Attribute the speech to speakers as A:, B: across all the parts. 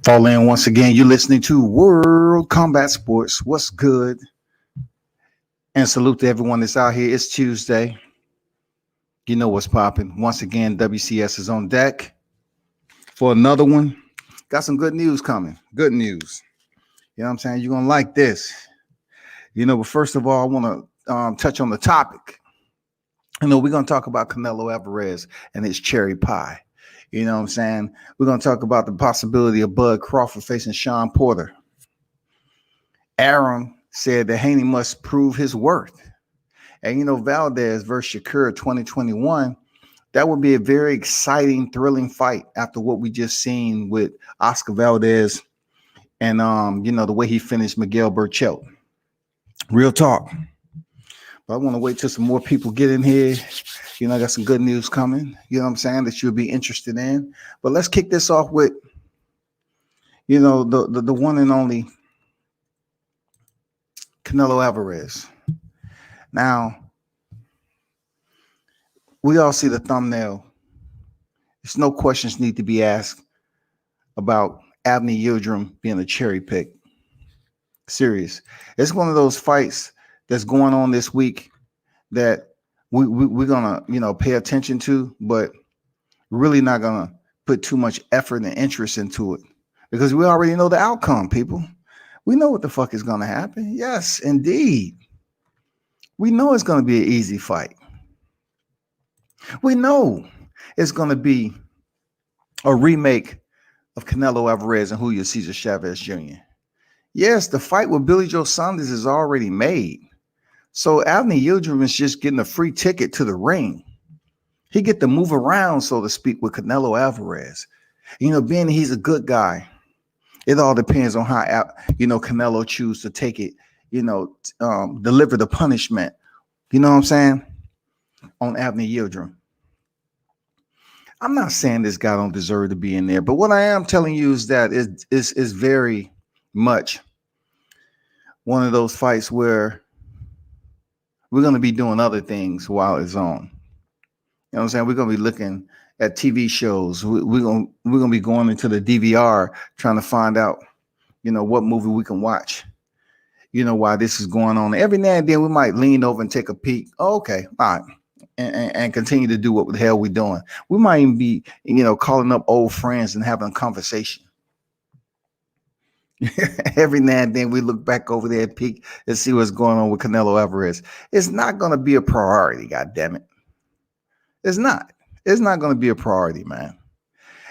A: Fall in once again. You're listening to World Combat Sports. What's good? And salute to everyone that's out here. It's Tuesday. You know what's popping. Once again, WCS is on deck for another one. Got some good news coming. Good news. You know what I'm saying? You're going to like this. But first of all, I want to touch on the topic. We're going to talk about Canelo Alvarez and his cherry pie. You know what I'm saying? We're going to talk about the possibility of Bud Crawford facing Sean Porter. Arum said that Haney must prove his worth. And, Valdez versus Shakur 2021, that would be a very exciting, thrilling fight after what we just seen with Oscar Valdez and, the way he finished Miguel Burchell. Real talk. But I want to wait till some more people get in here. I got some good news coming, that you'll be interested in. But let's kick this off with, the one and only Canelo Alvarez. Now, we all see the thumbnail. There's no questions need to be asked about Avni Yildirim being a cherry pick. Serious. It's one of those fights that's going on this week that we're gonna pay attention to, but really not gonna put too much effort and interest into it because we already know the outcome, people. We know what the fuck is gonna happen. Yes, indeed. We know it's gonna be an easy fight. We know it's gonna be a remake of Canelo Alvarez and Julio Cesar Chavez Jr. Yes, the fight with Billy Joe Saunders is already made. So Avni Yildirim is just getting a free ticket to the ring. He get to move around, so to speak, with Canelo Alvarez. Being he's a good guy, it all depends on how Canelo choose to take it. Deliver the punishment. You know what I'm saying? On Avni Yildirim. I'm not saying this guy don't deserve to be in there, but what I am telling you is that it's very much one of those fights where we're going to be doing other things while it's on. You know what I'm saying? We're going to be looking at TV shows. We're going to be going into the DVR trying to find out, what movie we can watch, while this is going on. Every now and then we might lean over and take a peek. Oh, okay. All right. And continue to do what the hell we're doing. We might even be, calling up old friends and having a conversation. Every now and then we look back over there and peek and see what's going on with Canelo Alvarez. It's not going to be a priority, goddammit. It's not. It's not going to be a priority, man.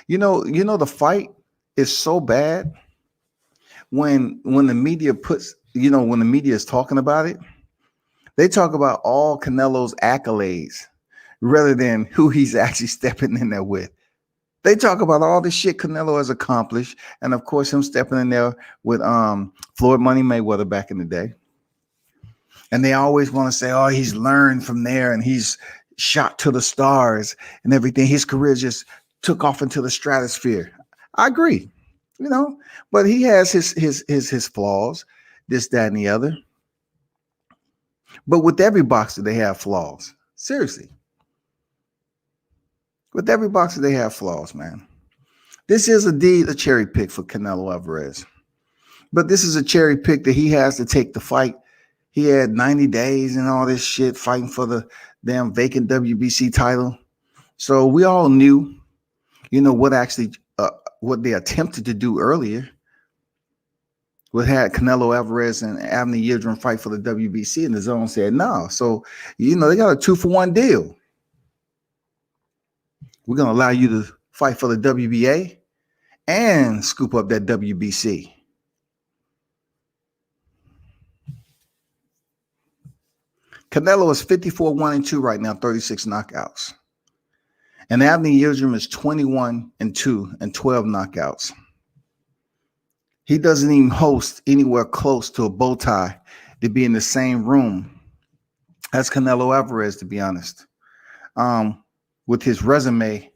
A: The fight is so bad when the media puts, when the media is talking about it, they talk about all Canelo's accolades rather than who he's actually stepping in there with. They talk about all the shit Canelo has accomplished, and of course him stepping in there with Floyd Money Mayweather back in the day. And they always want to say, oh, he's learned from there and he's shot to the stars and everything. His career just took off into the stratosphere. I agree, but he has his flaws, this, that, and the other. But with every boxer, they have flaws. Seriously. With every boxer, they have flaws, man. This is indeed a cherry pick for Canelo Alvarez. But this is a cherry pick that he has to take the fight. He had 90 days and all this shit fighting for the damn vacant WBC title. So we all knew, what they attempted to do earlier. We had Canelo Alvarez and Avni Yildirim fight for the WBC, and the zone said no. So, they got a 2-for-1 deal. We're going to allow you to fight for the WBA and scoop up that WBC. Canelo is 54-1-2 right now, 36 knockouts. And Anthony Yildirim is 21-2 and 12 knockouts. He doesn't even host anywhere close to a bow tie to be in the same room as Canelo Alvarez, to be honest. With his resume,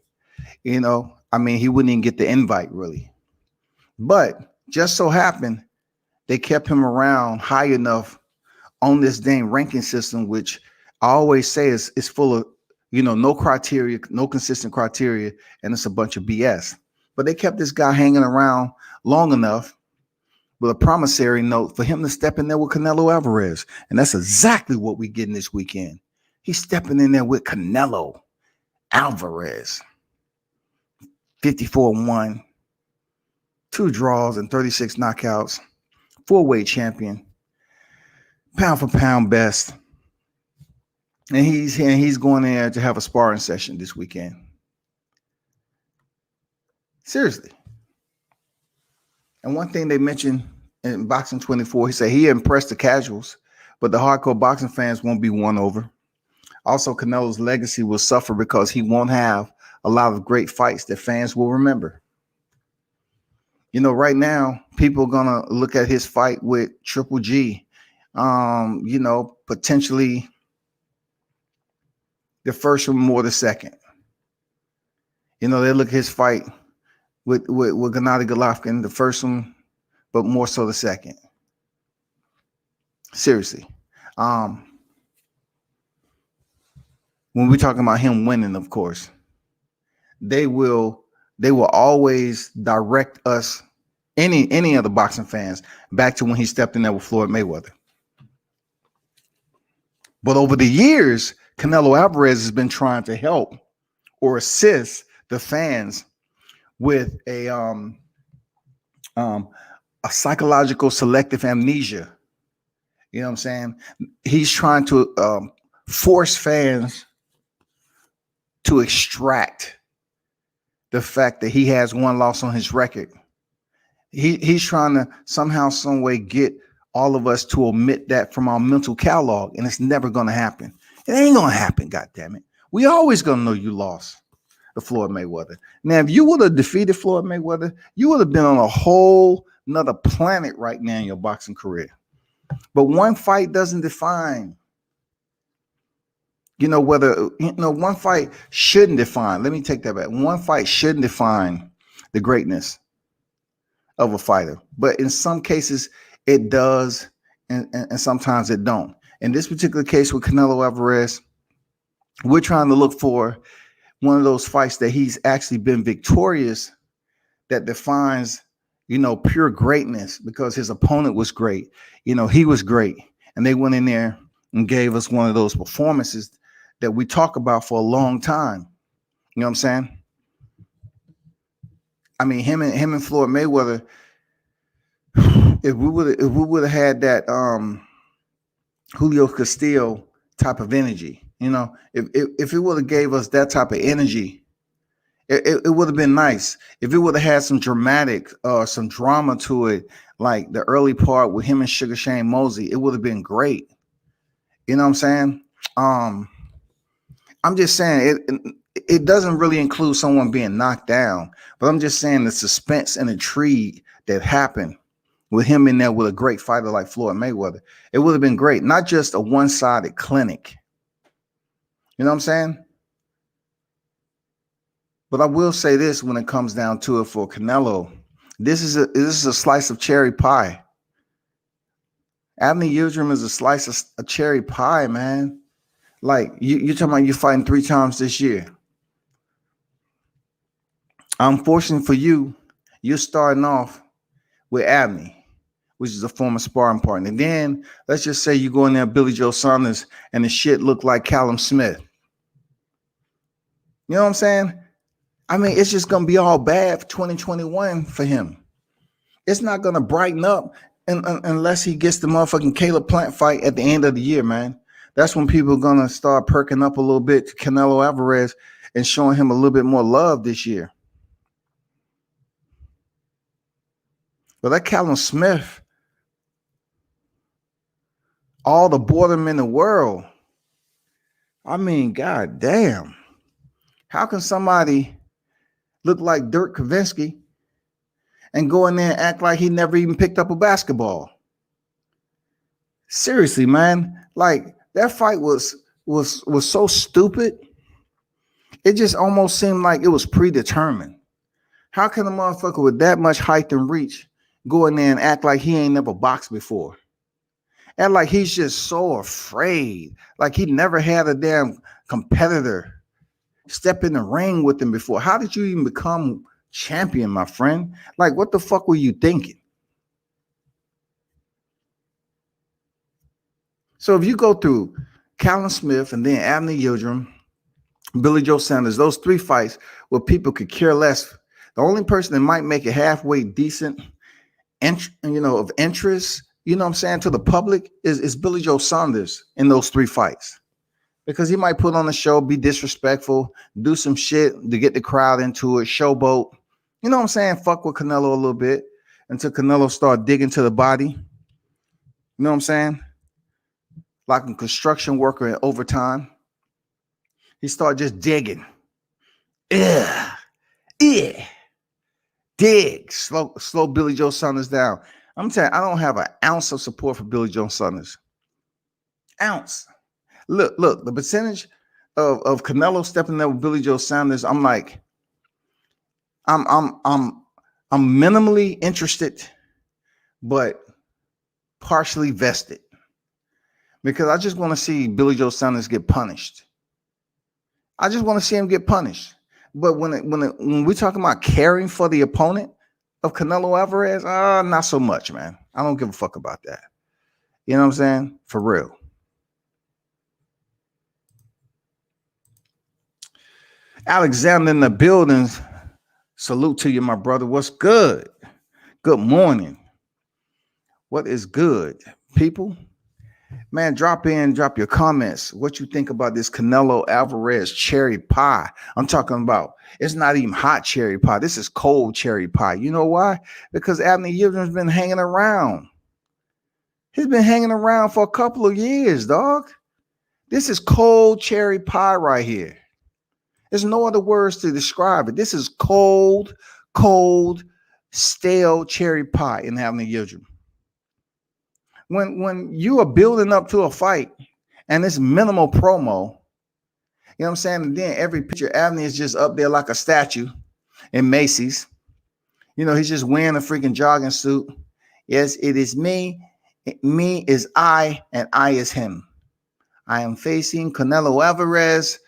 A: he wouldn't even get the invite, really. But just so happened, they kept him around high enough on this dang ranking system, which I always say is full of, no criteria, no consistent criteria, and it's a bunch of BS. But they kept this guy hanging around long enough with a promissory note for him to step in there with Canelo Alvarez. And that's exactly what we're getting this weekend. He's stepping in there with Canelo Alvarez. 54-1, 2 draws and 36 knockouts, 4-weight champion, pound for pound best. And he's going there to have a sparring session this weekend. Seriously. And one thing they mentioned in Boxing 24, he said he impressed the casuals, but the hardcore boxing fans won't be won over. Also, Canelo's legacy will suffer because he won't have a lot of great fights that fans will remember. Right now, people are going to look at his fight with Triple G, potentially the first one more the second. They look at his fight with Gennady Golovkin, the first one, but more so the second. Seriously. When we're talking about him winning, of course, they will always direct us, any of the boxing fans, back to when he stepped in there with Floyd Mayweather. But over the years, Canelo Alvarez has been trying to help or assist the fans with a psychological selective amnesia. You know what I'm saying? He's trying to force fans to extract the fact that he has one loss on his record. He's trying to somehow, some way get all of us to omit that from our mental catalog, and it's never going to happen. It ain't going to happen, goddammit. We always going to know you lost to Floyd Mayweather. Now, if you would have defeated Floyd Mayweather, you would have been on a whole nother planet right now in your boxing career. But one fight doesn't define, one fight shouldn't define. Let me take that back. One fight shouldn't define the greatness of a fighter. But in some cases, it does, and sometimes it don't. In this particular case with Canelo Alvarez, we're trying to look for one of those fights that he's actually been victorious, that defines, pure greatness, because his opponent was great. He was great. And they went in there and gave us one of those performances that we talk about for a long time. You know what I'm saying? I mean, him and Floyd Mayweather, if we would have had that Julio Castillo type of energy, if it would have gave us that type of energy, it would have been nice. If it would have had some dramatic, some drama to it, like the early part with him and Sugar Shane Mosley, it would have been great. You know what I'm saying? I'm just saying it doesn't really include someone being knocked down, but I'm just saying the suspense and intrigue that happened with him in there with a great fighter like Floyd Mayweather. It would have been great, not just a one-sided clinic. You know what I'm saying? But I will say this when it comes down to it for Canelo, this is a slice of cherry pie. Anthony Yildirim is a slice of a cherry pie, man. Like you're talking about you fighting 3 times this year. Unfortunately for you, you're starting off with Abney, which is a former sparring partner. And then let's just say you go in there, Billy Joe Saunders, and the shit look like Callum Smith. You know what I'm saying? I mean, it's just going to be all bad for 2021 for him. It's not going to brighten up unless he gets the motherfucking Caleb Plant fight at the end of the year, man. That's when people are going to start perking up a little bit to Canelo Alvarez and showing him a little bit more love this year. But that Callum Smith, all the boredom in the world, I mean, god damn. How can somebody look like Dirk Nowitzki and go in there and act like he never even picked up a basketball? Seriously, man. Like that fight was so stupid. It just almost seemed like it was predetermined. How can a motherfucker with that much height and reach go in there and act like he ain't never boxed before? And like he's just so afraid. Like he never had a damn competitor step in the ring with him before. How did you even become champion, my friend? Like, what the fuck were you thinking? So if you go through Callum Smith and then Abner Yildirim, Billy Joe Saunders, those three fights where people could care less. The only person that might make it halfway decent, of interest, you know what I'm saying, to the public is Billy Joe Saunders in those three fights. Because he might put on a show, be disrespectful, do some shit to get the crowd into it, showboat. You know what I'm saying? Fuck with Canelo a little bit until Canelo start digging to the body. You know what I'm saying? Like a construction worker in overtime. He start just digging. Yeah. Dig. Slow Billy Joe Saunders down. I'm telling you, I don't have an ounce of support for Billy Joe Saunders. Ounce. Look, the percentage of Canelo stepping up with Billy Joe Saunders, I'm like, I'm minimally interested, but partially vested. Because I just want to see Billy Joe Saunders get punished. I just want to see him get punished. But when we're talking about caring for the opponent of Canelo Alvarez, not so much, man. I don't give a fuck about that. You know what I'm saying? For real. Alexander in the building. Salute to you, my brother. What's good? Good morning. What is good, people? Man, drop your comments. What you think about this Canelo Alvarez cherry pie? I'm talking about, it's not even hot cherry pie. This is cold cherry pie. You know why? Because Abner Yildirim's been hanging around. He's been hanging around for a couple of years, dog. This is cold cherry pie right here. There's no other words to describe it. This is cold, stale cherry pie in Abner Yildirim. When you are building up to a fight and it's minimal promo, you know what I'm saying? And then every picture, Abner is just up there like a statue in Macy's. You know, he's just wearing a freaking jogging suit. Yes, it is me. Me is I, and I is him. I am facing Canelo Alvarez.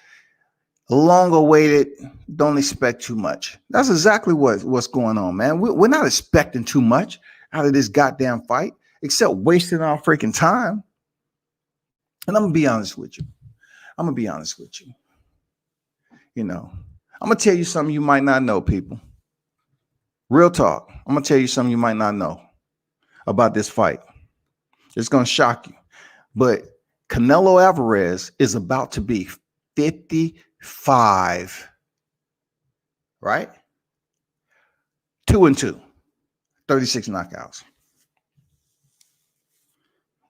A: Long awaited. Don't expect too much. That's exactly what's going on, man. We're not expecting too much out of this goddamn fight, except wasting our freaking time. And I'm gonna be honest with you. You know, I'm gonna tell you something you might not know, people. Real talk. I'm gonna tell you something you might not know about this fight. It's gonna shock you. But Canelo Alvarez is about to be 55, right? 2-2, 36 knockouts.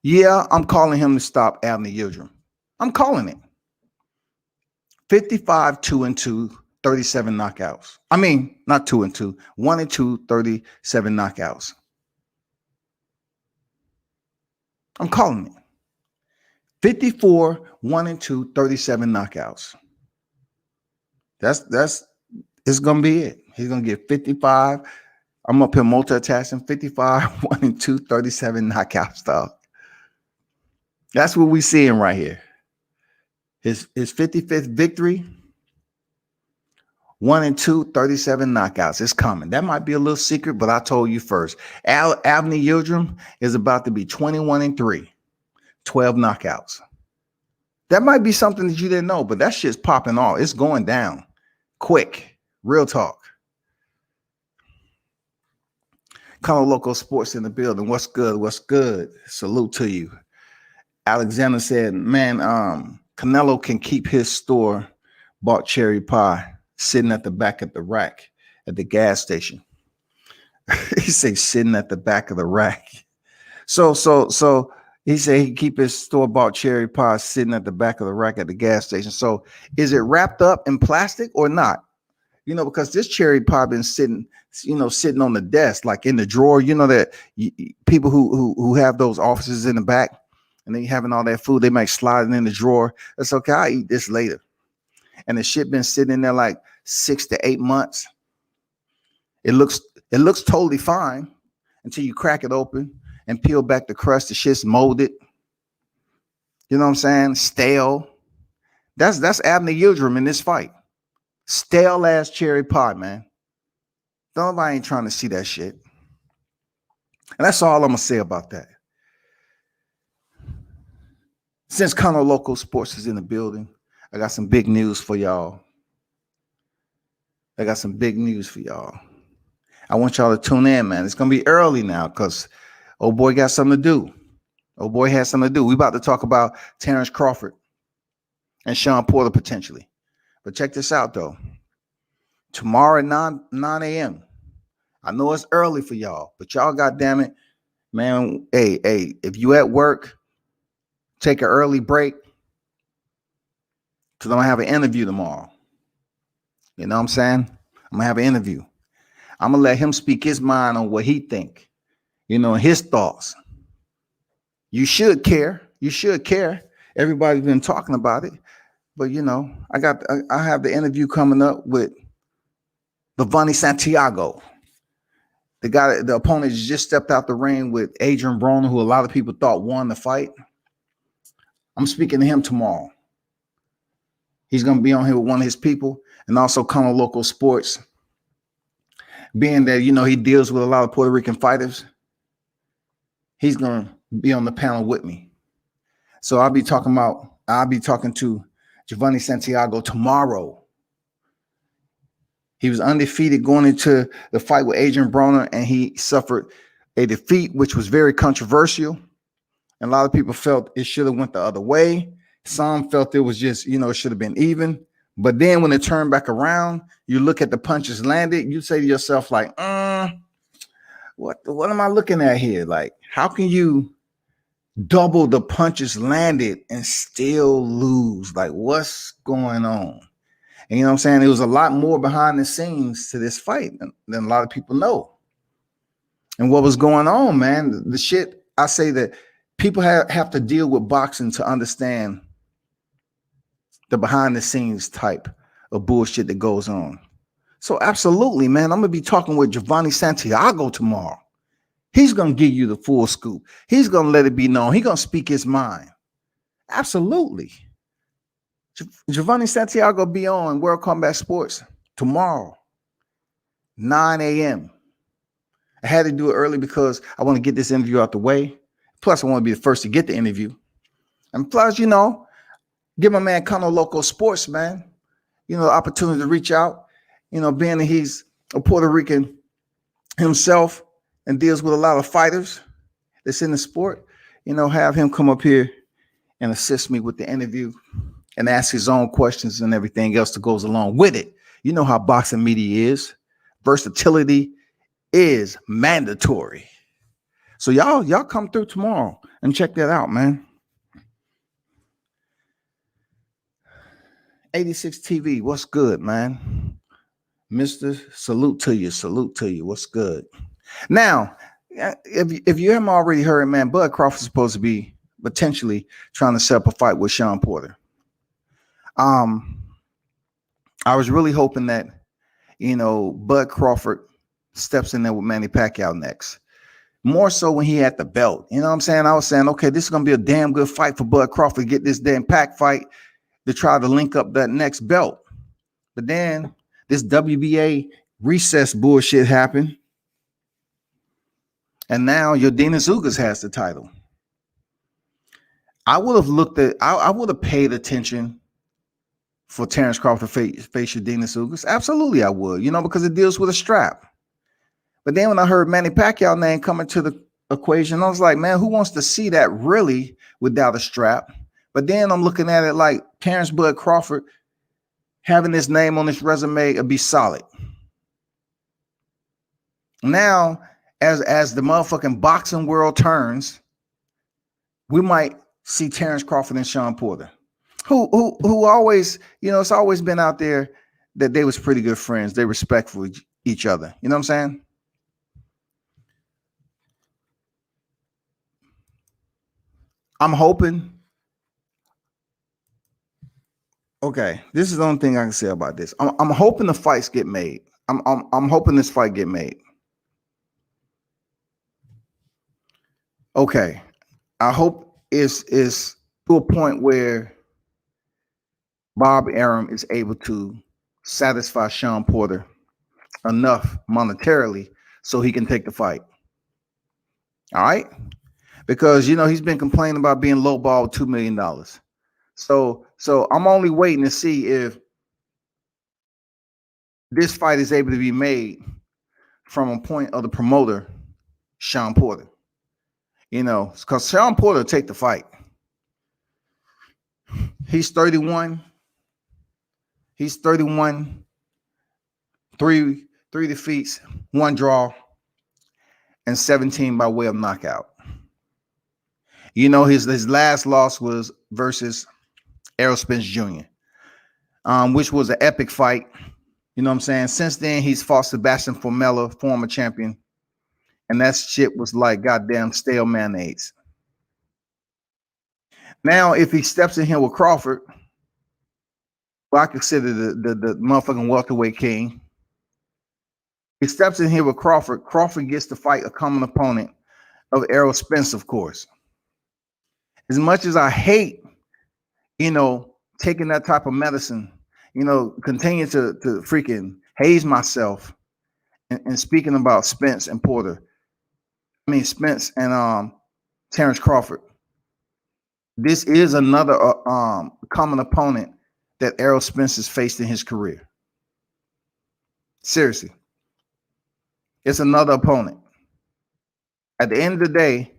A: Yeah, I'm calling him to stop Abner Yildirim. I'm calling it. 55, 2-2, 37 knockouts. I mean, not 2-2, 1-2, 37 knockouts. I'm calling it. 54, 1-2, 37 knockouts. That's it's gonna be it. He's gonna get 55. I'm up here multitasking. 55, 1-2, 37 knockouts, dog. That's what we're seeing right here. His 55th victory. 1-2, 37 knockouts. It's coming. That might be a little secret, but I told you first. Abner Yildirim is about to be 21-3, 12 knockouts. That might be something that you didn't know, but that shit's popping off. It's going down quick. Real talk. Color Local Sports in the building. What's good? What's good? Salute to you. Alexander said, man, Canelo can keep his store bought cherry pie sitting at the back of the rack at the gas station. He say sitting at the back of the rack. So, He said he keep his store-bought cherry pie sitting at the back of the rack at the gas station. So is it wrapped up in plastic or not? Because this cherry pie been sitting, sitting on the desk, like in the drawer. That people who have those offices in the back and they having all that food, they might slide it in the drawer. It's okay. I'll eat this later. And the shit been sitting in there like 6 to 8 months. It looks totally fine until you crack it open and peel back the crust. The shit's molded. You know what I'm saying? Stale. That's Abner Yildirim in this fight. Stale ass cherry pie, man. Nobody ain't trying to see that shit. And that's all I'm gonna say about that. Since Canelo Local Sports is in the building, I got some big news for y'all. I want y'all to tune in, man. It's gonna be early now because old boy got something to do. Old boy has something to do. We about to talk about Terence Crawford and Shawn Porter potentially. But check this out though. Tomorrow at 9 a.m. I know it's early for y'all, but y'all, goddamn it, man. Hey, if you at work, take an early break because I'm gonna have an interview tomorrow. You know what I'm saying? I'm gonna have an interview. I'm gonna let him speak his mind on what he think, his thoughts. You should care. Everybody's been talking about it, but I have the interview coming up with Vasily Santiago. The opponent just stepped out the ring with Adrian Broner, who a lot of people thought won the fight. I'm speaking to him tomorrow. He's going to be on here with one of his people, and also Canelo Local Sports. Being that, he deals with a lot of Puerto Rican fighters, he's going to be on the panel with me. So I'll be talking to Vasily Santiago tomorrow. He was undefeated going into the fight with Adrian Broner, and he suffered a defeat, which was very controversial. And a lot of people felt it should have went the other way. Some felt it was just, it should have been even. But then when it turned back around, you look at the punches landed, you say to yourself, like, what am I looking at here? Like, how can you double the punches landed and still lose? Like, what's going on? And you know what I'm saying? There was a lot more behind the scenes to this fight than a lot of people know. And what was going on, man, the shit, I say that people have to deal with boxing to understand the behind the scenes type of bullshit that goes on. So absolutely, man, I'm going to be talking with Vasily Santiago tomorrow. He's going to give you the full scoop. He's going to let it be known. He's going to speak his mind. Absolutely. Vasily Santiago be on World Combat Sports tomorrow, 9 a.m. I had to do it early because I want to get this interview out the way. Plus, I want to be the first to get the interview. And plus, give my man Canelo Local Sports, man, the opportunity to reach out, being that he's a Puerto Rican himself and deals with a lot of fighters that's in the sport, have him come up here and assist me with the interview and ask his own questions and everything else that goes along with it. You know how boxing media is. Versatility is mandatory. So y'all come through tomorrow and check that out, man. 86 TV, what's good, man? Mister, salute to you. What's good? Now, if you haven't already heard, man, Bud Crawford is supposed to be potentially trying to set up a fight with Shawn Porter. I was really hoping that, Bud Crawford steps in there with Manny Pacquiao next. More so when he had the belt. You know what I'm saying? I was saying, okay, this is going to be a damn good fight for Bud Crawford to get this damn Pac fight to try to link up that next belt. But then this WBA recess bullshit happened. And now Yordenis Ugas has the title. I would have paid attention for Terence Crawford face Yordenis Ugas. Absolutely, I would, because it deals with a strap. But then when I heard Manny Pacquiao name coming to the equation, I was like, man, who wants to see that really without a strap? But then I'm looking at it like Terence Bud Crawford having his name on his resume would be solid. Now, as the motherfucking boxing world turns, we might see Terence Crawford and Sean Porter, who always, it's always been out there that they was pretty good friends. They respectful each other. You know what I'm saying? I'm hoping. Okay, this is the only thing I can say about this. I'm hoping the fights get made. I'm hoping this fight get made. Okay, I hope it's to a point where Bob Arum is able to satisfy Sean Porter enough monetarily so he can take the fight. All right, because he's been complaining about being lowballed $2 million. So I'm only waiting to see if this fight is able to be made from a point of the promoter, Sean Porter. Because Sean Porter will take the fight. He's 31. He's 31. Three defeats, 1 draw, and 17 by way of knockout. His last loss was versus Errol Spence Jr., which was an epic fight. You know what I'm saying? Since then, he's fought Sebastian Formella, former champion, and that shit was like goddamn stale mayonnaise. Now, if he steps in here with Crawford, well, I consider the motherfucking welterweight king. He steps in here with Crawford. Crawford gets to fight a common opponent of Errol Spence, of course. As much as I hate, taking that type of medicine, continue to freaking haze myself and speaking about Spence and Porter. Spence and Terence Crawford. This is another common opponent that Errol Spence has faced in his career. Seriously. It's another opponent. At the end of the day,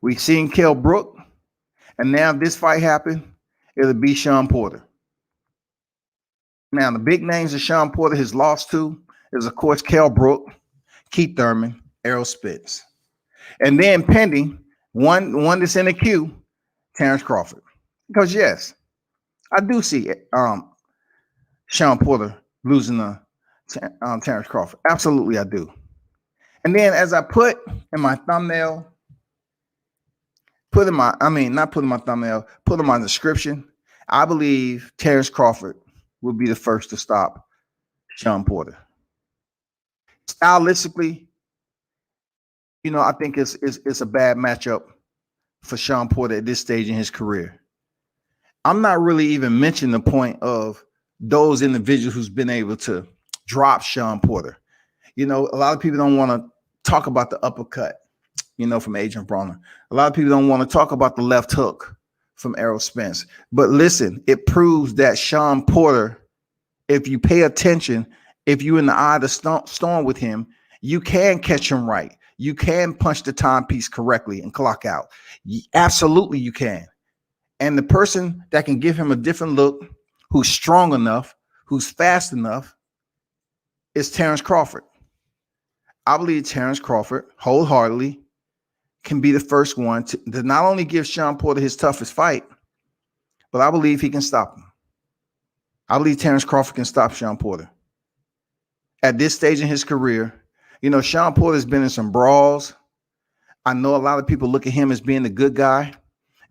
A: we've seen Kell Brook, and now if this fight happened, it'll be Sean Porter. Now, the big names that Sean Porter has lost to is, of course, Kell Brook, Keith Thurman, Errol Spence. And then pending, one that's in the queue, Terence Crawford. Because, yes, I do see Sean Porter losing to Terence Crawford. Absolutely, I do. And then as I put in my thumbnail, put in my description, I believe Terence Crawford will be the first to stop Sean Porter. Stylistically, I think it's a bad matchup for Sean Porter at this stage in his career. I'm not really even mentioning the point of those individuals who's been able to drop Sean Porter. A lot of people don't want to talk about the uppercut, from Adrian Broner. A lot of people don't want to talk about the left hook from Errol Spence. But listen, it proves that Sean Porter, if you pay attention, if you're in the eye of the storm with him, you can catch him right. You can punch the timepiece correctly and clock out. Absolutely, you can. And the person that can give him a different look, who's strong enough, who's fast enough, is Terence Crawford. I believe Terence Crawford wholeheartedly can be the first one to not only give Sean Porter his toughest fight, but I believe he can stop him. I believe Terence Crawford can stop Sean Porter. At this stage in his career, Sean Porter's been in some brawls. I know a lot of people look at him as being the good guy.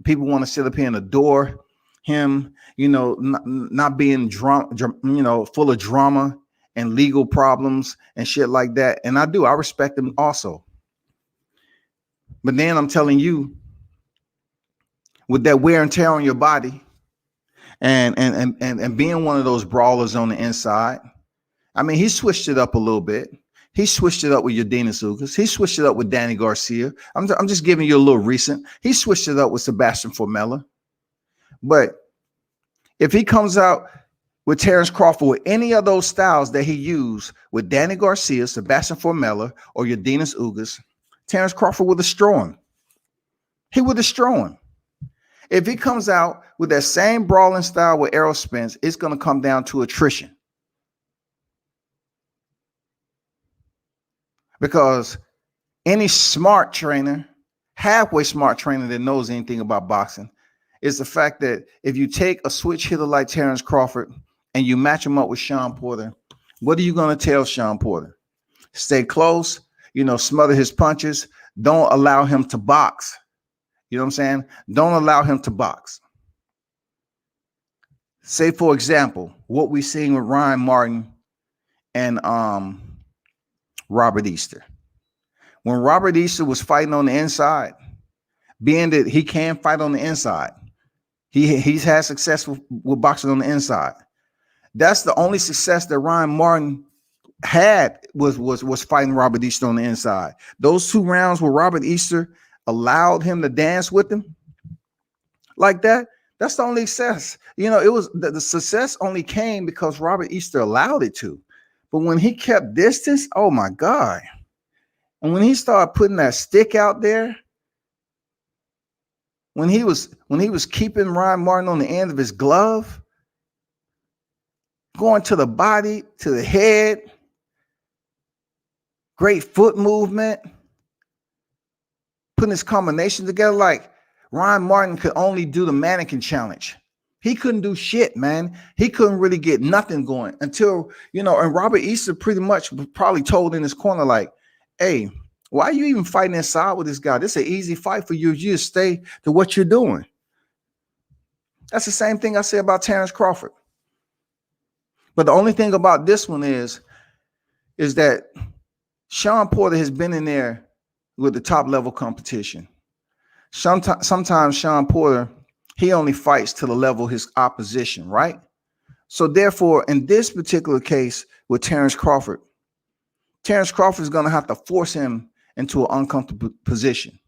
A: People want to sit up here and adore him, not being full of drama and legal problems and shit like that. And I do. I respect him also. But then I'm telling you, with that wear and tear on your body and being one of those brawlers on the inside, he switched it up a little bit. He switched it up with Yordenis Ugas. He switched it up with Danny Garcia. I'm just giving you a little recent. He switched it up with Sebastian Formella. But if he comes out with Terence Crawford with any of those styles that he used with Danny Garcia, Sebastian Formella, or Yordenis Ugas, Terence Crawford will destroy him. He will destroy him. If he comes out with that same brawling style with Errol Spence, it's going to come down to attrition. Because any smart trainer halfway smart trainer that knows anything about boxing is the fact that if you take a switch hitter like Terence Crawford and you match him up with Shawn Porter, what are you going to tell Shawn Porter? Stay close, smother his punches. Don't allow him to box. You know what I'm saying? Don't allow him to box. Say, for example, what we're seeing with Ryan Martin and Robert Easter. When Robert Easter was fighting on the inside, being that he can fight on the inside, he's had success with boxing on the inside. That's the only success that Ryan Martin had was fighting Robert Easter on the inside. Those 2 rounds where Robert Easter allowed him to dance with him like that, that's the only success. It was the success only came because Robert Easter allowed it to. But when he kept distance, oh my God. And when he started putting that stick out there, when he was keeping Ryan Martin on the end of his glove, going to the body, to the head, great foot movement, putting his combination together, like Ryan Martin could only do the mannequin challenge. He couldn't do shit, man. He couldn't really get nothing going until, and Robert Easter pretty much probably told in his corner, like, hey, why are you even fighting inside with this guy? This is an easy fight for you. You just stay to what you're doing. That's the same thing I say about Terence Crawford. But the only thing about this one is that Shawn Porter has been in there with the top level competition. Sometimes Shawn Porter, he only fights to the level of his opposition, right? So therefore, in this particular case with Terence Crawford is going to have to force him into an uncomfortable position.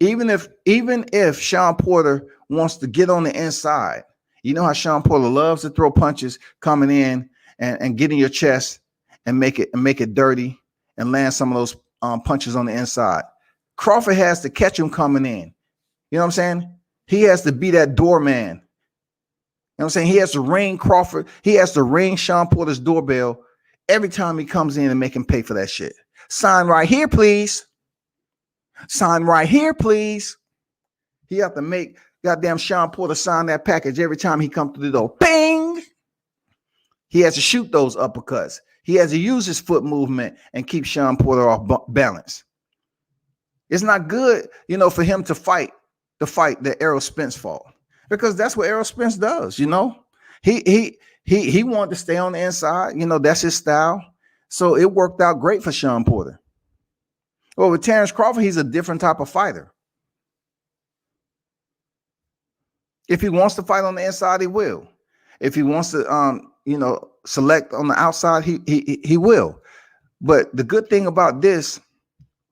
A: Even if Shawn Porter wants to get on the inside, you know how Shawn Porter loves to throw punches coming in and get in your chest and make it dirty and land some of those punches on the inside. Crawford has to catch him coming in. You know what I'm saying? He has to be that doorman. You know what I'm saying? He has to ring Crawford. He has to ring Shawn Porter's doorbell every time he comes in and make him pay for that shit. Sign right here, please. Sign right here, please. He have to make goddamn Shawn Porter sign that package every time he comes through the door. Bing! He has to shoot those uppercuts. He has to use his foot movement and keep Shawn Porter off balance. It's not good, for him to fight the fight that Errol Spence fought, because that's what Errol Spence does. He wanted to stay on the inside. That's his style. So it worked out great for Shawn Porter. Well, with Terence Crawford, he's a different type of fighter. If he wants to fight on the inside, he will. If he wants to, select on the outside, he will. But the good thing about this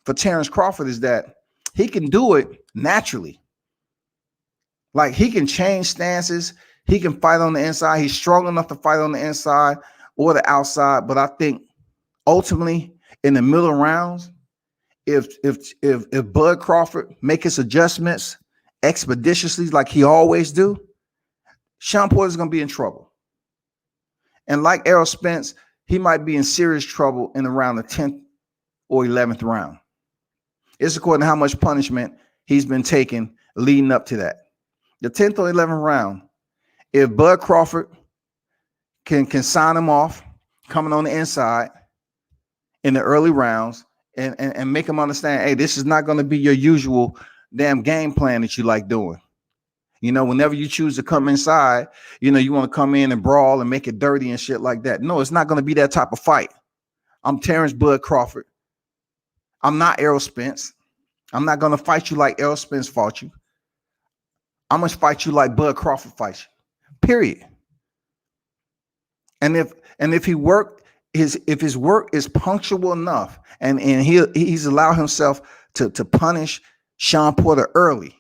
A: for Terence Crawford is that he can do it naturally. Like, he can change stances. He can fight on the inside. He's strong enough to fight on the inside or the outside. But I think ultimately in the middle rounds, if Bud Crawford make his adjustments expeditiously like he always do, Shawn Porter is going to be in trouble. And like Errol Spence, he might be in serious trouble in around the 10th or 11th round. It's according to how much punishment he's been taking leading up to that. The 10th or 11th round, if Bud Crawford can sign him off coming on the inside in the early rounds and make him understand, hey, this is not going to be your usual damn game plan that you like doing. Whenever you choose to come inside, you want to come in and brawl and make it dirty and shit like that. No, it's not going to be that type of fight. I'm Terence Bud Crawford. I'm not Errol Spence. I'm not going to fight you like Errol Spence fought you. I'm going to fight you like Bud Crawford fights you. Period. And if his work is punctual enough and he's allowed himself to punish Shawn Porter early,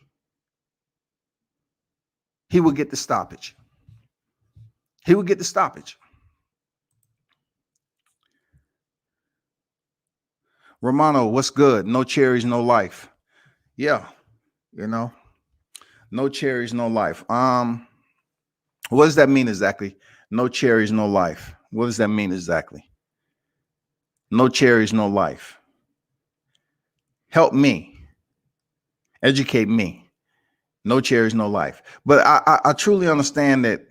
A: he will get the stoppage. He will get the stoppage. Romano, what's good? No cherries, no life. Yeah, no cherries, no life. What does that mean exactly? No cherries, no life. What does that mean exactly? No cherries, no life. Help me. Educate me. No cherries, no life. But I truly understand that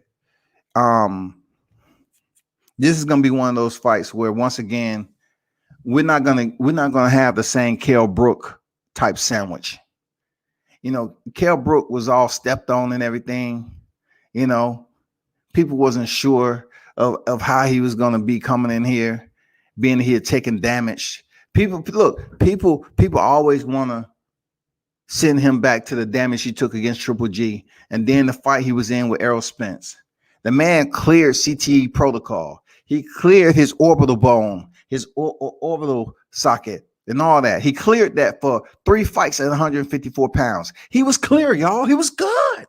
A: this is gonna be one of those fights where once again we're not gonna have the same Kell Brook type sandwich. You know, Kell Brook was all stepped on and everything. You know, people wasn't sure of how he was gonna be coming in here, being here taking damage. People always want to send him back to the damage he took against Triple G, and then the fight he was in with Errol Spence. The man cleared CTE protocol. He cleared his orbital bone, his orbital socket, and all that. He cleared that for 3 fights at 154 pounds. He was clear, y'all. He was good.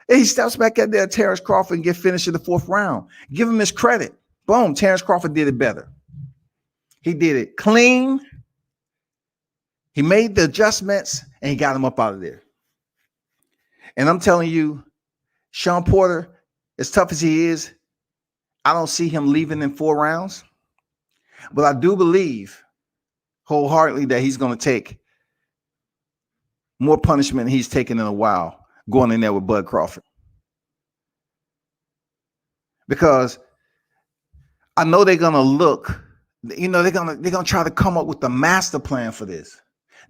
A: And he steps back at there, Terence Crawford, and get finished in the 4th round. Give him his credit. Boom, Terence Crawford did it better. He did it clean. He made the adjustments, and he got him up out of there. And I'm telling you, Shawn Porter, as tough as he is, I don't see him leaving in 4 rounds. But I do believe wholeheartedly that he's going to take more punishment than he's taken in a while going in there with Bud Crawford. Because I know they're going to look, you know, they're going to try to come up with the master plan for this.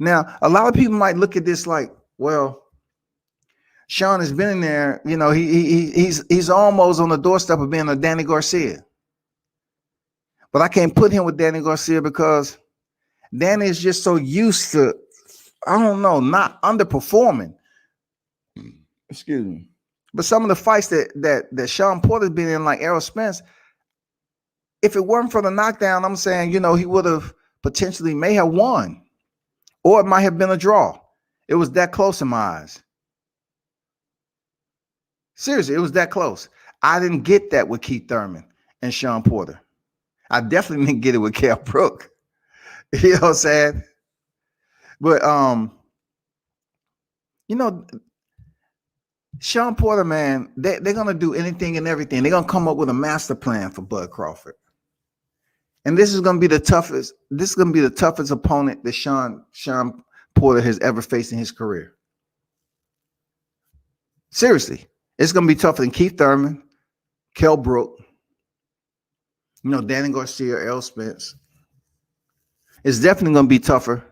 A: Now, a lot of people might look at this like, well, Shawn has been in there, you know, he's almost on the doorstep of being a Danny Garcia. But I can't put him with Danny Garcia because Danny is just so used to, I don't know, not underperforming. Excuse me. But some of the fights that Shawn Porter's been in, like Errol Spence, if it weren't for the knockdown, I'm saying, you know, he would have potentially may have won. Or it might have been a draw. It was that close in my eyes. Seriously, it was that close. I didn't get that with Keith Thurman and Shawn Porter. I definitely didn't get it with Kell Brook. You know what I'm saying? But you know, Shawn Porter, man, they're gonna do anything and everything. They're gonna come up with a master plan for Bud Crawford. And this is gonna be the toughest. This is gonna be the toughest opponent that Shawn Porter has ever faced in his career. Seriously, it's gonna be tougher than Keith Thurman, Kell Brook, you know, Danny Garcia, Errol Spence. It's definitely gonna be tougher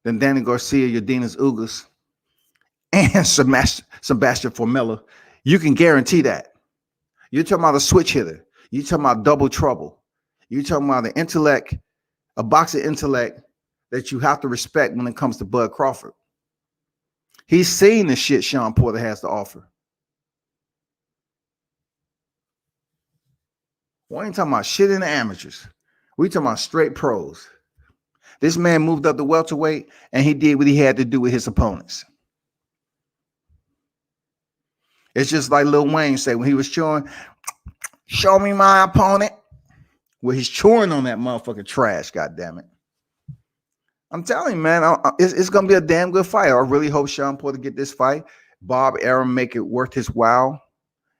A: than Danny Garcia, Yordenis Ugas, and Sebastian Formella. You can guarantee that. You're talking about a switch hitter. You're talking about double trouble. You're talking about an intellect, a boxing intellect that you have to respect when it comes to Bud Crawford. He's seen the shit Shawn Porter has to offer. We ain't talking about shit in the amateurs. We talking about straight pros. This man moved up the welterweight and he did what he had to do with his opponents. It's just like Lil Wayne said when he was chewing, show me my opponent. Well, he's chewing on that motherfucking trash, goddammit. I'm telling you, man, it's going to be a damn good fight. I really hope Shawn Porter get this fight. Bob Arum make it worth his while,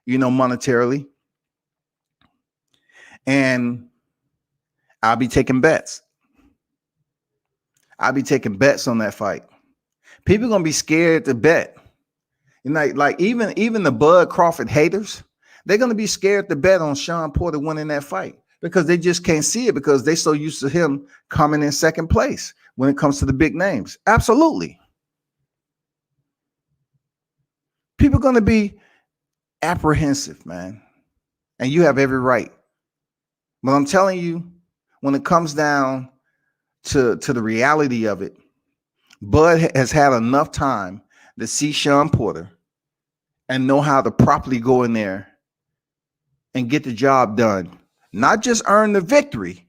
A: you know, monetarily. And I'll be taking bets. I'll be taking bets on that fight. People are going to be scared to bet. You know, like even the Bud Crawford haters, they're going to be scared to bet on Shawn Porter winning that fight because they just can't see it because they're so used to him coming in second place when it comes to the big names. Absolutely. People are going to be apprehensive, man. And you have every right. But I'm telling you, when it comes down to the reality of it, Bud has had enough time to see Shawn Porter and know how to properly go in there and get the job done. Not just earn the victory,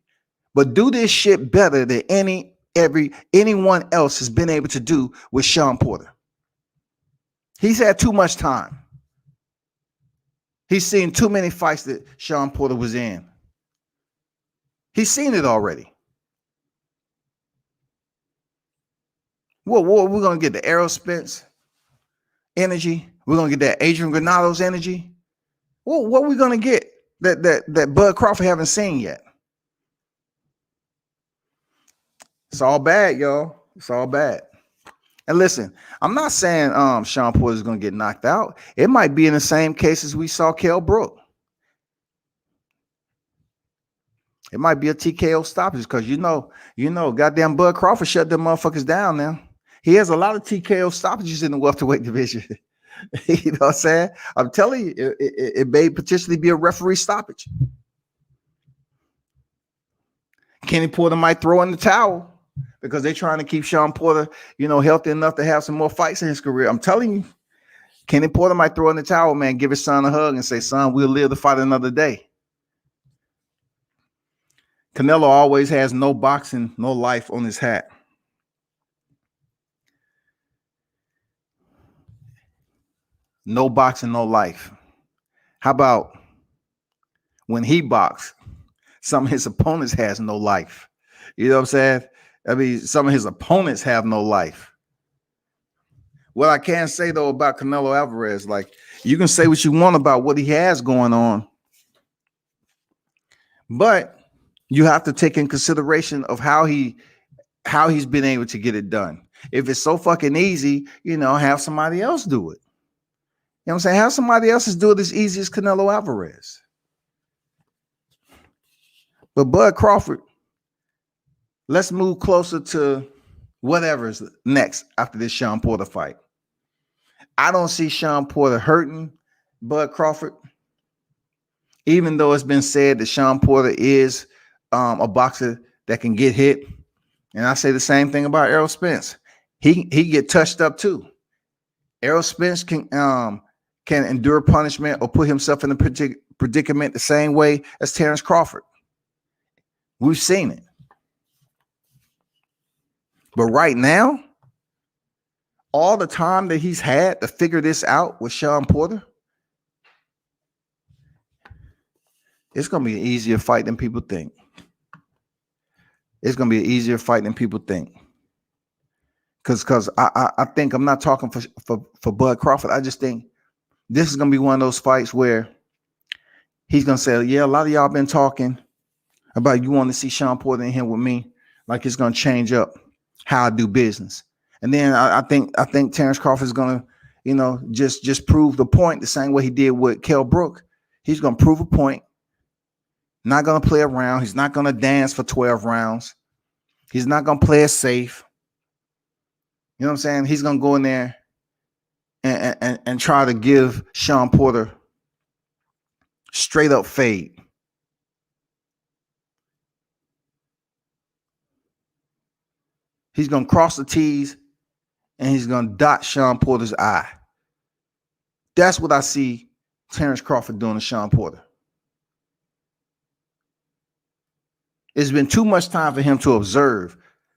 A: but do this shit better than anyone else has been able to do with Shawn Porter. He's had too much time. He's seen too many fights that Shawn Porter was in. He's seen it already. Well, we're going to get the Errol Spence energy. We're going to get that Adrian Granado's energy. Well, what are we going to get that Bud Crawford haven't seen yet? It's all bad, y'all. It's all bad. And listen, I'm not saying Sean Porter is going to get knocked out. It might be in the same case as we saw Kell Brook. It might be a TKO stoppage because goddamn Bud Crawford shut them motherfuckers down now. He has a lot of TKO stoppages in the welterweight division. You know what I'm saying? I'm telling you, it may potentially be a referee stoppage. Kenny Porter might throw in the towel because they're trying to keep Sean Porter, healthy enough to have some more fights in his career. I'm telling you, Kenny Porter might throw in the towel, man, give his son a hug and say, son, we'll live to fight another day. Canelo always has no boxing, no life on his hat. No boxing, no life. How about when he boxed, some of his opponents has no life? You know what I'm saying? I mean, some of his opponents have no life. What I can say, though, about Canelo Alvarez, like, you can say what you want about what he has going on, but you have to take in consideration of how he's been able to get it done. If it's so fucking easy, have somebody else do it. You know what I'm saying? Have somebody else do it as easy as Canelo Alvarez. But Bud Crawford, let's move closer to whatever's next after this Sean Porter fight. I don't see Sean Porter hurting Bud Crawford, even though it's been said that Sean Porter is a boxer that can get hit. And I say the same thing about Errol Spence. He get touched up too. Errol Spence can endure punishment or put himself in a predicament the same way as Terence Crawford. We've seen it. But right now, all the time that he's had to figure this out with Sean Porter, it's going to be an easier fight than people think. It's going to be an easier fight than people think. Because I think I'm not talking for Bud Crawford. I just think this is going to be one of those fights where he's going to say, yeah, a lot of y'all been talking about you want to see Sean Porter in here with me. Like it's going to change up how I do business. And then I think Terence Crawford is going to, just prove the point the same way he did with Kell Brook. He's going to prove a point. Not going to play around. He's not going to dance for 12 rounds. He's not going to play it safe. You know what I'm saying? He's going to go in there and try to give Sean Porter straight up fade. He's going to cross the T's and he's going to dot Sean Porter's I. That's what I see Terence Crawford doing to Sean Porter. It's been too much time for him to observe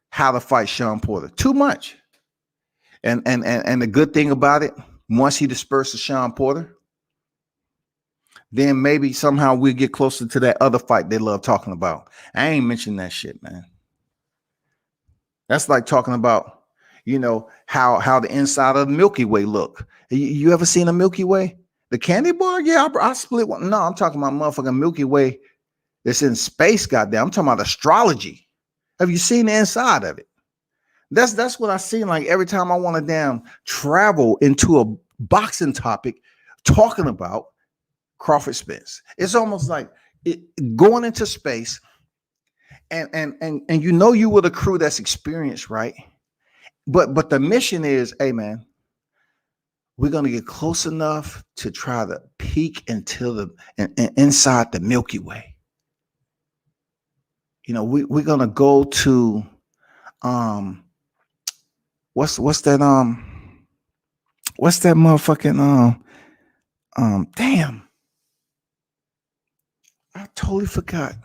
A: how to fight Sean Porter. Too much. And the good thing about it, once he disperses Sean Porter, then maybe somehow we'll get closer to that other fight they love talking about. I ain't mentioning that shit, man. That's like talking about, how the inside of the Milky Way look. You ever seen a Milky Way? The candy bar? Yeah, I split one. No, I'm talking about motherfucking Milky Way that's in space, goddamn. I'm talking about astrology. Have you seen the inside of it? That's what I see. Like every time I want to damn travel into a boxing topic, talking about Crawford Spence. It's almost like going into space, and you with a crew that's experienced, right? But the mission is, hey man, we're gonna get close enough to try to peek into inside the Milky Way. We're gonna go to what's that motherfucking damn, I totally forgot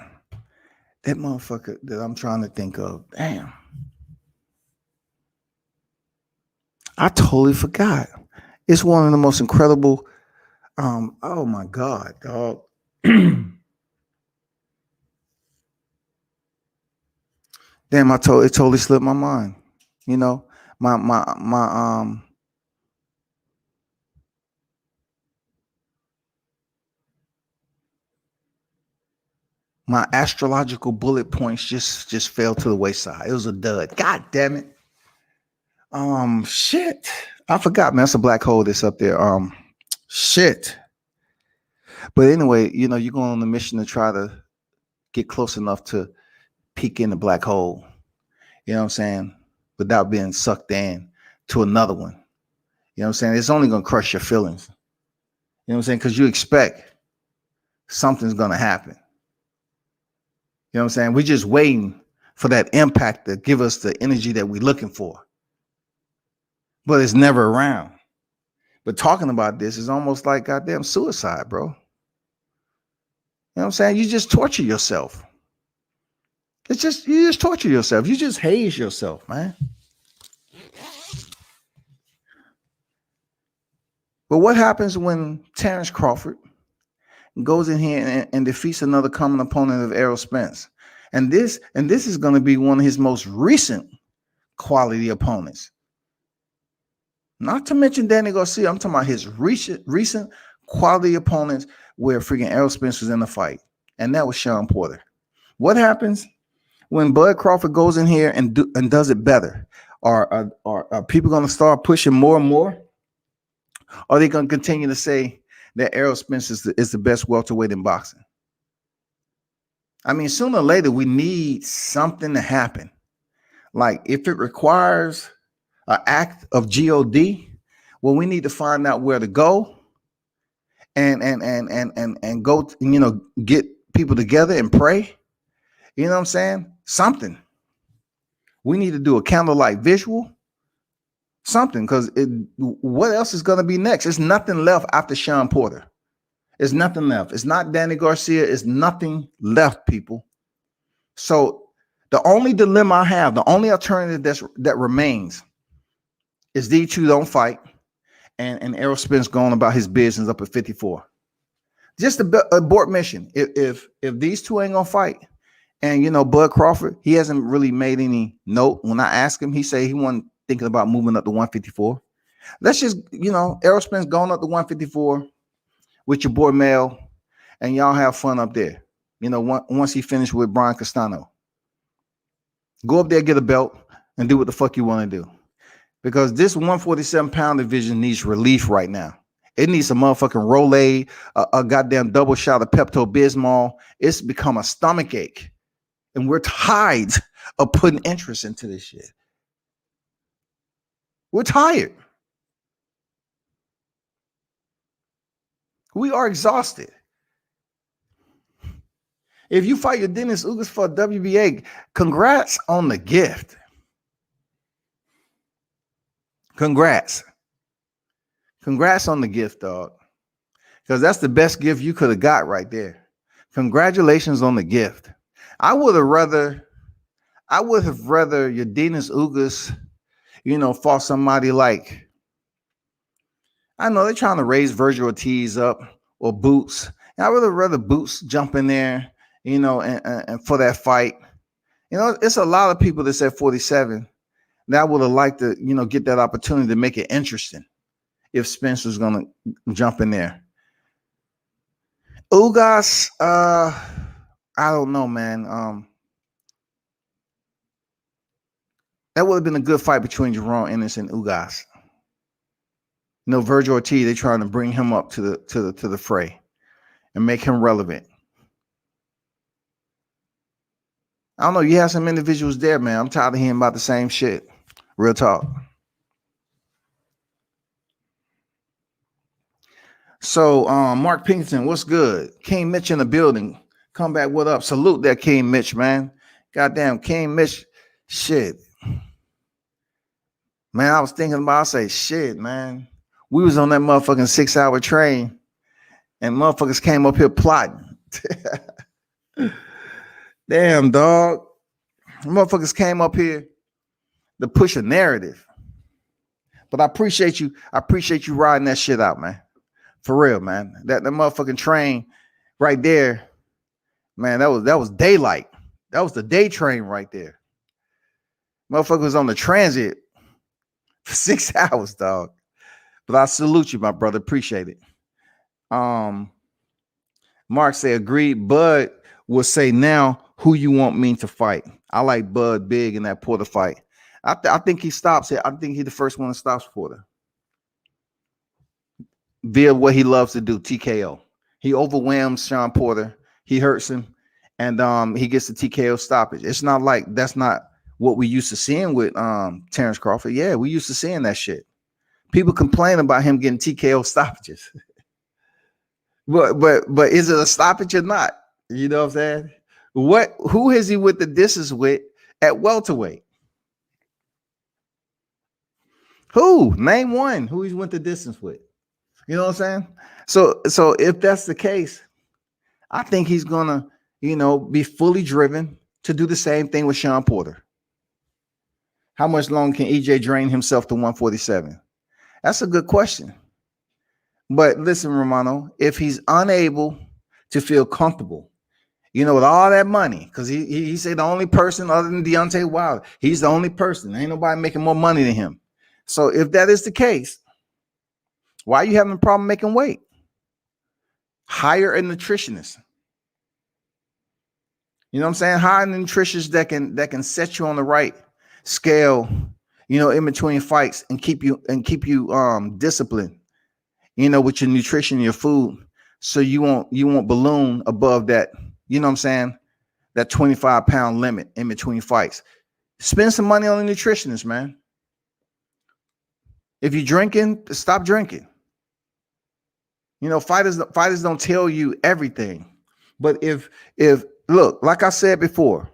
A: that motherfucker that I'm trying to think of. Damn, I totally forgot. It's one of the most incredible oh my god, dog. Damn, it totally slipped my mind. My astrological bullet points just fell to the wayside. It was a dud. God damn it. Shit. I forgot, man. That's a black hole that's up there. Shit. But anyway, you're going on a mission to try to get close enough to peek in the black hole. You know what I'm saying? Without being sucked in to another one. You know what I'm saying? It's only going to crush your feelings. You know what I'm saying? Because you expect something's going to happen. You know what I'm saying? We're just waiting for that impact to give us the energy that we're looking for. But it's never around. But talking about this is almost like goddamn suicide, bro. You know what I'm saying? You just torture yourself. You just torture yourself. You just haze yourself, man. But what happens when Terence Crawford goes in here and defeats another common opponent of Errol Spence? And this is going to be one of his most recent quality opponents. Not to mention Danny Garcia. I'm talking about his recent quality opponents where freaking Errol Spence was in the fight. And that was Shawn Porter. What happens when Bud Crawford goes in here and does it better? Are people going to start pushing more and more? Or are they going to continue to say that Errol Spence is the best welterweight in boxing? I mean, sooner or later, we need something to happen. Like if it requires an act of God, well, we need to find out where to go and go, get people together and pray. You know what I'm saying? Something. We need to do a candlelight visual. Something, because what else is going to be next? There's nothing left after Shawn Porter. There's nothing left. It's not Danny Garcia. It's nothing left, people. So the only dilemma I have, the only alternative that remains is these two don't fight and Errol Spence going about his business up at 54. Just abort mission. If these two ain't going to fight, and, Bud Crawford, he hasn't really made any note. When I asked him, he said he wasn't thinking about moving up to 154. Let's just, Errol Spence going up to 154 with your boy Mel, and y'all have fun up there. Once he finished with Brian Castano. Go up there, get a belt, and do what the fuck you want to do. Because this 147-pound division needs relief right now. It needs a motherfucking Rolade, a goddamn double shot of Pepto-Bismol. It's become a stomach ache. And we're tired of putting interest into this shit. We're tired. We are exhausted. If you fight your Dennis Ugas for a WBA, congrats on the gift. Congrats. Congrats on the gift, dog. Because that's the best gift you could have got right there. Congratulations on the gift. I would have rather your Dennis Ugas, fought somebody like, I know they're trying to raise Virgil Ortiz up or Boots. I would have rather Boots jump in there, and for that fight. It's a lot of people that said 47 that would have liked to, get that opportunity to make it interesting if Spence was going to jump in there. Ugas, I don't know, man. That would have been a good fight between Jerome Ennis and Ugas. Virgil Ortiz, they're trying to bring him up to the fray and make him relevant. I don't know. You have some individuals there, man. I'm tired of hearing about the same shit. Real talk. So, Mark Pinkerton, what's good? King Mitch in the building. Come back, what up? Salute that King Mitch, man. Goddamn, King Mitch. Shit. Man, I was thinking about, I say, shit, man. We was on that motherfucking 6-hour train and motherfuckers came up here plotting. Damn, dog. Motherfuckers came up here to push a narrative. But I appreciate you. I appreciate you riding that shit out, man. For real, man. That motherfucking train right there, man, that was daylight. That was the day train right there. Motherfucker was on the transit for 6 hours, dog. But I salute you, my brother. Appreciate it. Mark say, agreed. Bud will say now who you want me to fight. I like Bud big in that Porter fight. I think he stops it. I think he's the first one that stops Porter via what he loves to do, TKO. He overwhelms Sean Porter. He hurts him, and he gets the TKO stoppage. It's not like that's not what we used to seeing with Terence Crawford. Yeah, we used to seeing that shit. People complain about him getting TKO stoppages. But is it a stoppage or not? You know what I'm saying? Who is he with the distance with at welterweight? Who? Name one who he's went the distance with. You know what I'm saying? So if that's the case, I think he's gonna, be fully driven to do the same thing with Sean Porter. How much longer can EJ drain himself to 147? That's a good question. But listen, Romano, if he's unable to feel comfortable, with all that money, because he said the only person other than Deontay Wilder, he's the only person. Ain't nobody making more money than him. So if that is the case, why are you having a problem making weight? Hire a nutritionist. You know what I'm saying? Hire a nutritionist that can set you on the right scale, in between fights and keep you disciplined, with your nutrition, your food, so you won't balloon above that, you know what I'm saying, that 25-pound limit in between fights. Spend some money on a nutritionist, man. If you're drinking, stop drinking. Fighters don't tell you everything. But if look, like I said before,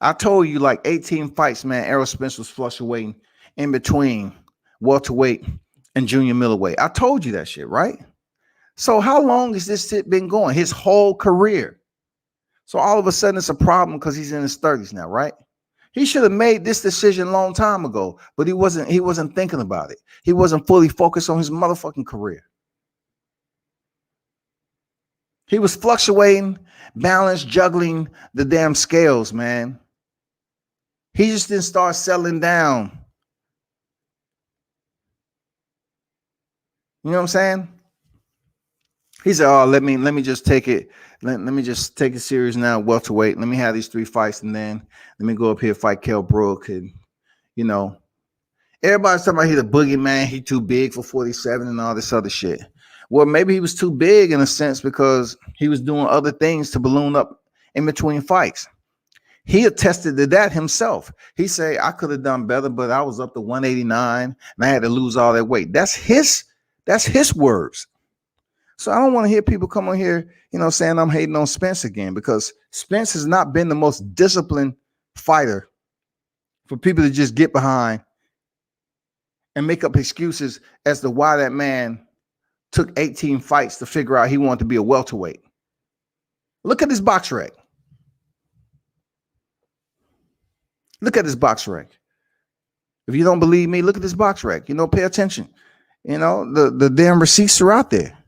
A: I told you like 18 fights, man, Errol Spence was fluctuating in between welterweight and junior middleweight. I told you that shit, right? So how long has this shit been going? His whole career. So all of a sudden it's a problem because he's in his 30s now, right? He should have made this decision a long time ago, but he wasn't thinking about it. He wasn't fully focused on his motherfucking career. He was fluctuating, balance, juggling the damn scales, man. He just didn't start settling down. You know what I'm saying? He said, "Oh, let me just take it. Let me just take it serious now, welterweight. Let me have these 3 fights, and then let me go up here fight Kell Brook." And everybody's talking about he's a boogeyman. He too big for 47 and all this other shit. Well, maybe he was too big in a sense because he was doing other things to balloon up in between fights. He attested to that himself. He said, "I could have done better, but I was up to 189 and I had to lose all that weight." That's his words. So I don't want to hear people come on here, saying I'm hating on Spence again, because Spence has not been the most disciplined fighter for people to just get behind and make up excuses as to why that man took 18 fights to figure out he wanted to be a welterweight. Look at his box rec. Look at his box rec. If you don't believe me, look at this box rec. Pay attention. The damn receipts are out there.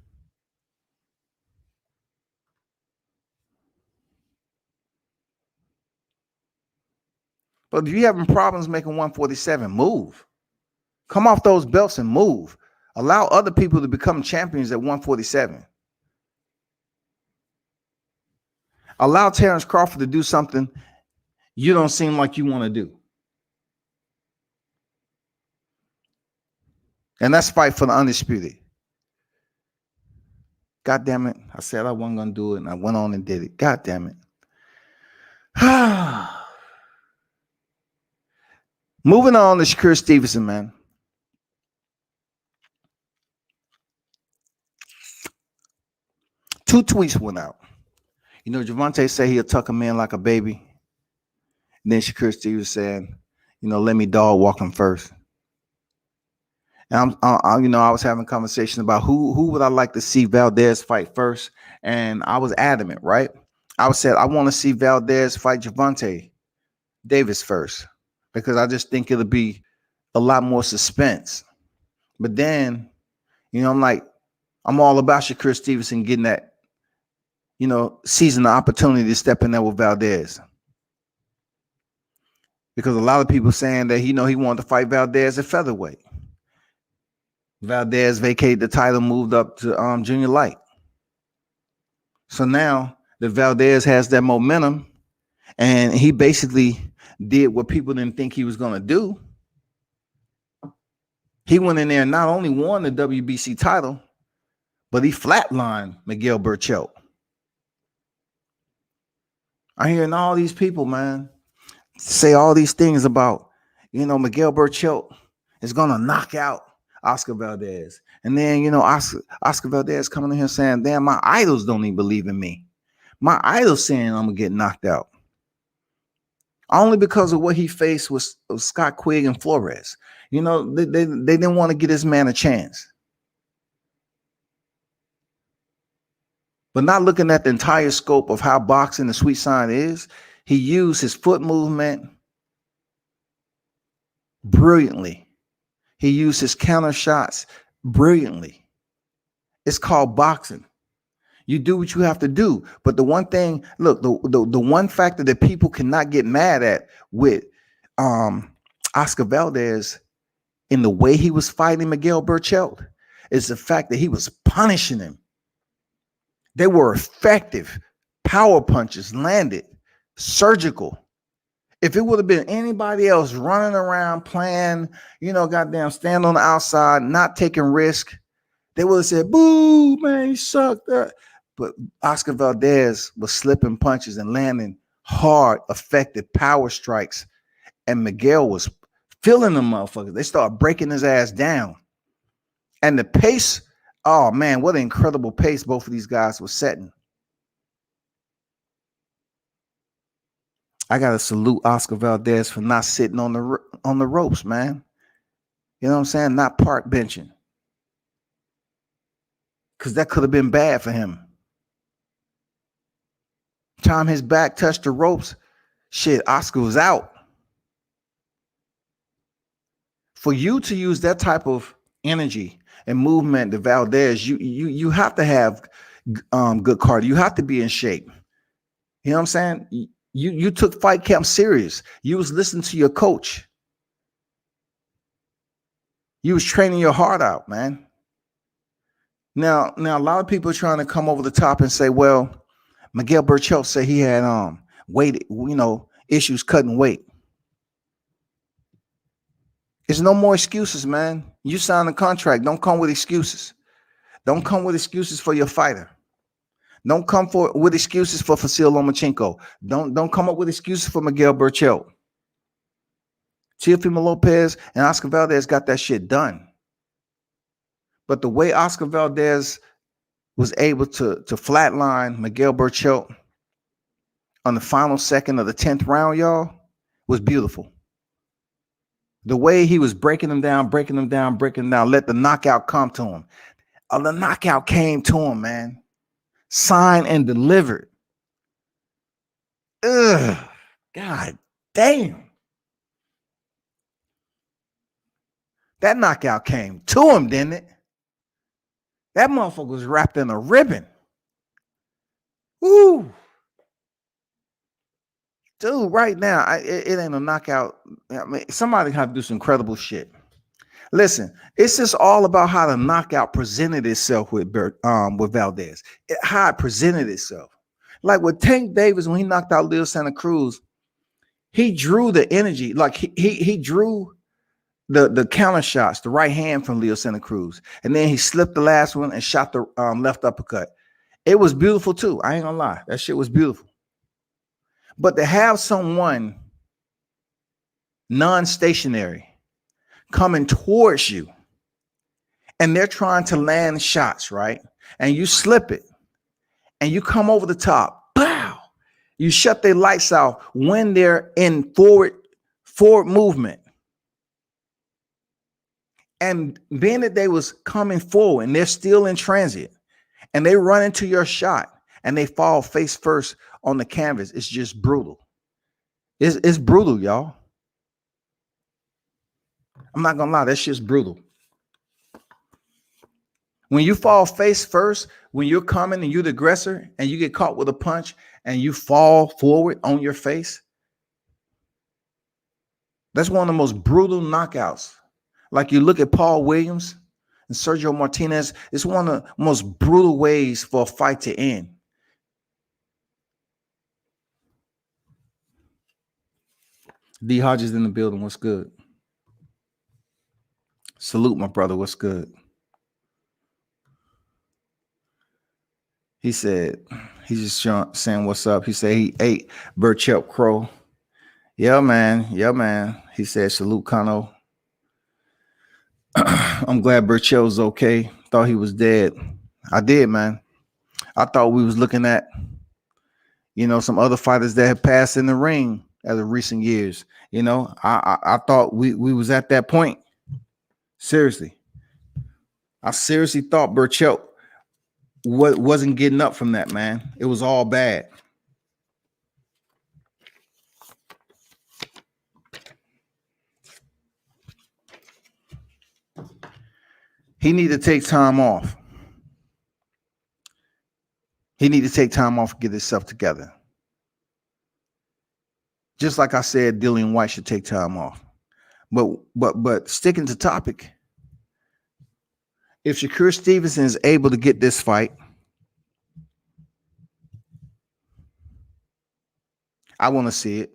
A: But if you're having problems making 147, move. Come off those belts and move. Allow other people to become champions at 147. Allow Terence Crawford to do something you don't seem like you want to do. And that's fight for the undisputed. God damn it. I said I wasn't going to do it, and I went on and did it. God damn it. Moving on to Shakur Stevenson, man. Two tweets went out. Gervonta said he'll tuck him in like a baby. And then Shakur Stevenson said, let me dog walk him first. And I was having a conversation about who would I like to see Valdez fight first. And I was adamant, right? I said, I want to see Valdez fight Gervonta Davis first, because I just think it'll be a lot more suspense. But then, I'm all about Shakur Stevenson getting that, seizing the opportunity to step in there with Valdez. Because a lot of people saying that, he wanted to fight Valdez at featherweight. Valdez vacated the title, moved up to junior light. So now that Valdez has that momentum And he basically did what people didn't think he was going to do. He went in there and not only won the WBC title, but he flatlined Miguel Berchelt. I'm hearing all these people, man, say all these things about, Miguel Berchelt is going to knock out Oscar Valdez. And then, Oscar Valdez coming in here saying, damn, my idols don't even believe in me. My idols saying I'm going to get knocked out. Only because of what he faced with Scott Quigg and Flores. They didn't want to give this man a chance. But not looking at the entire scope of how boxing the sweet sign is, he used his foot movement brilliantly. He used his counter shots brilliantly. It's called boxing. You do what you have to do. But the one thing, look, the one factor that people cannot get mad at with Oscar Valdez in the way he was fighting Miguel Berchelt is the fact that he was punishing him. They were effective. Power punches landed, surgical. If it would have been anybody else running around playing, goddamn stand on the outside, not taking risk, they would have said, boo, man, he sucked. But Oscar Valdez was slipping punches and landing hard, effective power strikes. And Miguel was feeling the motherfuckers. They started breaking his ass down. And the pace, oh, man, what an incredible pace both of these guys were setting. I got to salute Oscar Valdez for not sitting on the ropes, man. You know what I'm saying? Not park benching. Because that could have been bad for him. Time his back touched the ropes, shit, Oscar was out. For you to use that type of energy and movement to Valdez, you have to have good cardio. You have to be in shape. You know what I'm saying? You took fight camp serious. You was listening to your coach. You was training your heart out, man. Now a lot of people are trying to come over the top and say, well, Miguel Berchelt said he had weight, issues cutting weight. There's no more excuses, man. You signed a contract. Don't come with excuses. Don't come with excuses for your fighter. Don't come with excuses for Vasily Lomachenko. Don't come up with excuses for Miguel Berchelt. Teofimo Lopez and Oscar Valdez got that shit done. But the way Oscar Valdez was able to flatline Miguel Berchelt on the final second of the 10th round, y'all, was beautiful. The way he was breaking him down, let the knockout come to him. The knockout came to him, man. Signed and delivered. Ugh, God damn. That knockout came to him, didn't it? That motherfucker was wrapped in a ribbon. Woo. Dude, right now, it ain't a knockout. I mean, somebody have to do some incredible shit. Listen, it's just all about how the knockout presented itself with Valdez. How it presented itself. Like with Tank Davis, when he knocked out Leo Santa Cruz, he drew the energy. Like he drew the counter shots, the right hand from Leo Santa Cruz. And then he slipped the last one and shot the left uppercut. It was beautiful too. I ain't gonna lie. That shit was beautiful. But to have someone non-stationary coming towards you and they're trying to land shots, right? And you slip it and you come over the top, pow! You shut their lights out when they're in forward movement. And being that they was coming forward and they're still in transit and they run into your shot and they fall face first on the canvas, it's just brutal. It's brutal, y'all. I'm not gonna lie, that shit's brutal. When you fall face first, when you're coming and you're the aggressor and you get caught with a punch and you fall forward on your face, that's one of the most brutal knockouts. Like you look at Paul Williams and Sergio Martinez, it's one of the most brutal ways for a fight to end. D Hodges in the building. What's good? Salute, my brother. What's good? He said, he's just saying what's up. He said he ate Burchell Crow. Yeah, man. Yeah, man. He said, salute, Kano. I'm glad Burchell's okay. Thought he was dead. I did, man. I thought we was looking at, some other fighters that have passed in the ring as of recent years. I thought we was at that point. Seriously. I seriously thought Burchell wasn't getting up from that, man. It was all bad. He need to take time off. He need to take time off and get himself together. Just like I said, Dillian White should take time off. But sticking to topic, if Shakur Stevenson is able to get this fight, I want to see it.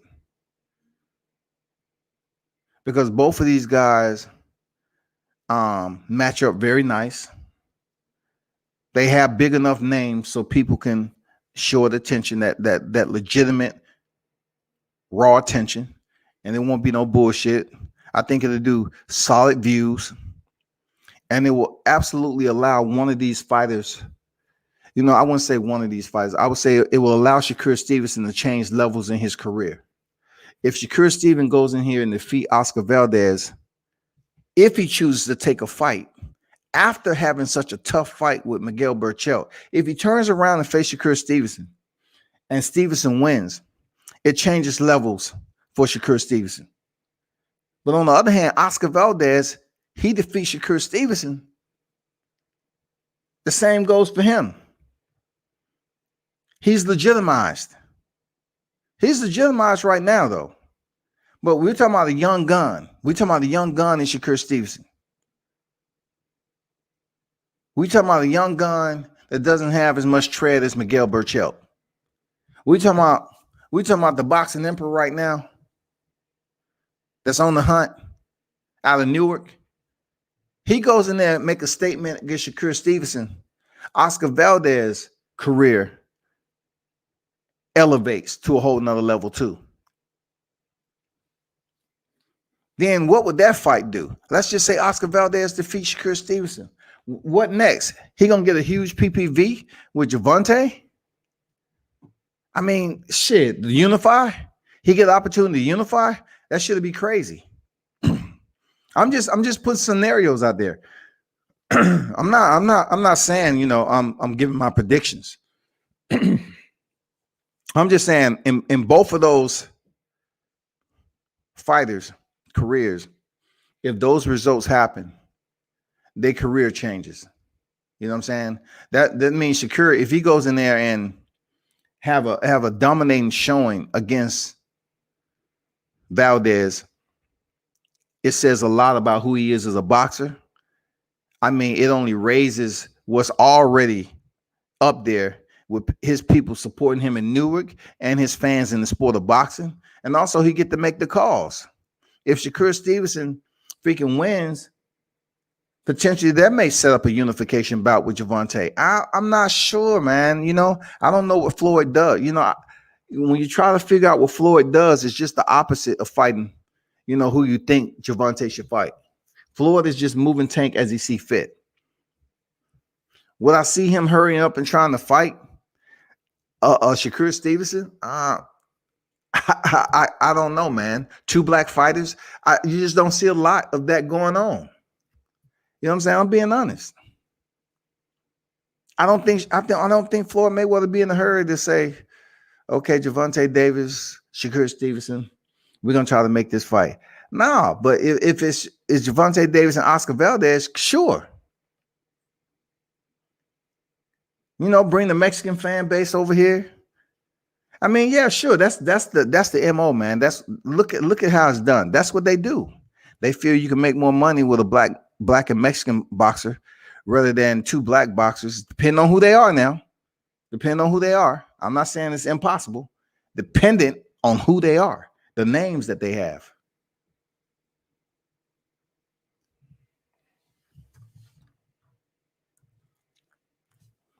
A: Because both of these guys match up very nice. They have big enough names so people can show the attention, that legitimate raw attention, and there won't be no bullshit. I think it'll do solid views, and it will absolutely allow one of these fighters. I wouldn't say one of these fighters. I would say it will allow Shakur Stevenson to change levels in his career. If Shakur Stevenson goes in here and defeat Oscar Valdez, if he chooses to take a fight after having such a tough fight with Miguel Burchell, if he turns around and faces Shakur Stevenson and Stevenson wins, it changes levels for Shakur Stevenson. But on the other hand, Oscar Valdez, he defeats Shakur Stevenson. The same goes for him. He's legitimized. He's legitimized right now, though. But we're talking about a young gun. We're talking about a young gun in Shakur Stevenson. We're talking about a young gun that doesn't have as much tread as Miguel Burchell. We're talking about the boxing emperor right now that's on the hunt out of Newark. He goes in there and make a statement against Shakur Stevenson. Oscar Valdez's career elevates to a whole nother level too. Then what would that fight do? Let's just say Oscar Valdez defeats Shakur Stevenson. What next? He gonna get a huge PPV with Gervonta? I mean, shit, the unify? He get the opportunity to unify? That should be crazy. I'm just putting scenarios out there. I'm not saying, I'm giving my predictions. I'm just saying in both of those fighters' careers, if those results happen, their career changes. You know what I'm saying? That means Shakur, if he goes in there and have a dominating showing against Valdez, it says a lot about who he is as a boxer. I mean, it only raises what's already up there with his people supporting him in Newark and his fans in the sport of boxing. And also he get to make the calls. If Shakur Stevenson freaking wins, potentially that may set up a unification bout with Gervonta. I'm not sure, man. I don't know what Floyd does. When you try to figure out what Floyd does, it's just the opposite of fighting, who you think Gervonta should fight. Floyd is just moving tank as he see fit. Would I see him hurrying up and trying to fight Shakur Stevenson? I don't know, man. Two black fighters. You just don't see a lot of that going on. You know what I'm saying? I'm being honest. I don't think Floyd Mayweather be in a hurry to say, okay, Gervonta Davis, Shakur Stevenson, we're gonna try to make this fight. No, but if it's Gervonta Davis and Oscar Valdez, sure. Bring the Mexican fan base over here. I mean, yeah, sure. That's the MO, man. That's look at how it's done. That's what they do. They feel you can make more money with a black and Mexican boxer rather than two black boxers, depending on who they are now. Depending on who they are. I'm not saying it's impossible. Dependent on who they are. the names that they have.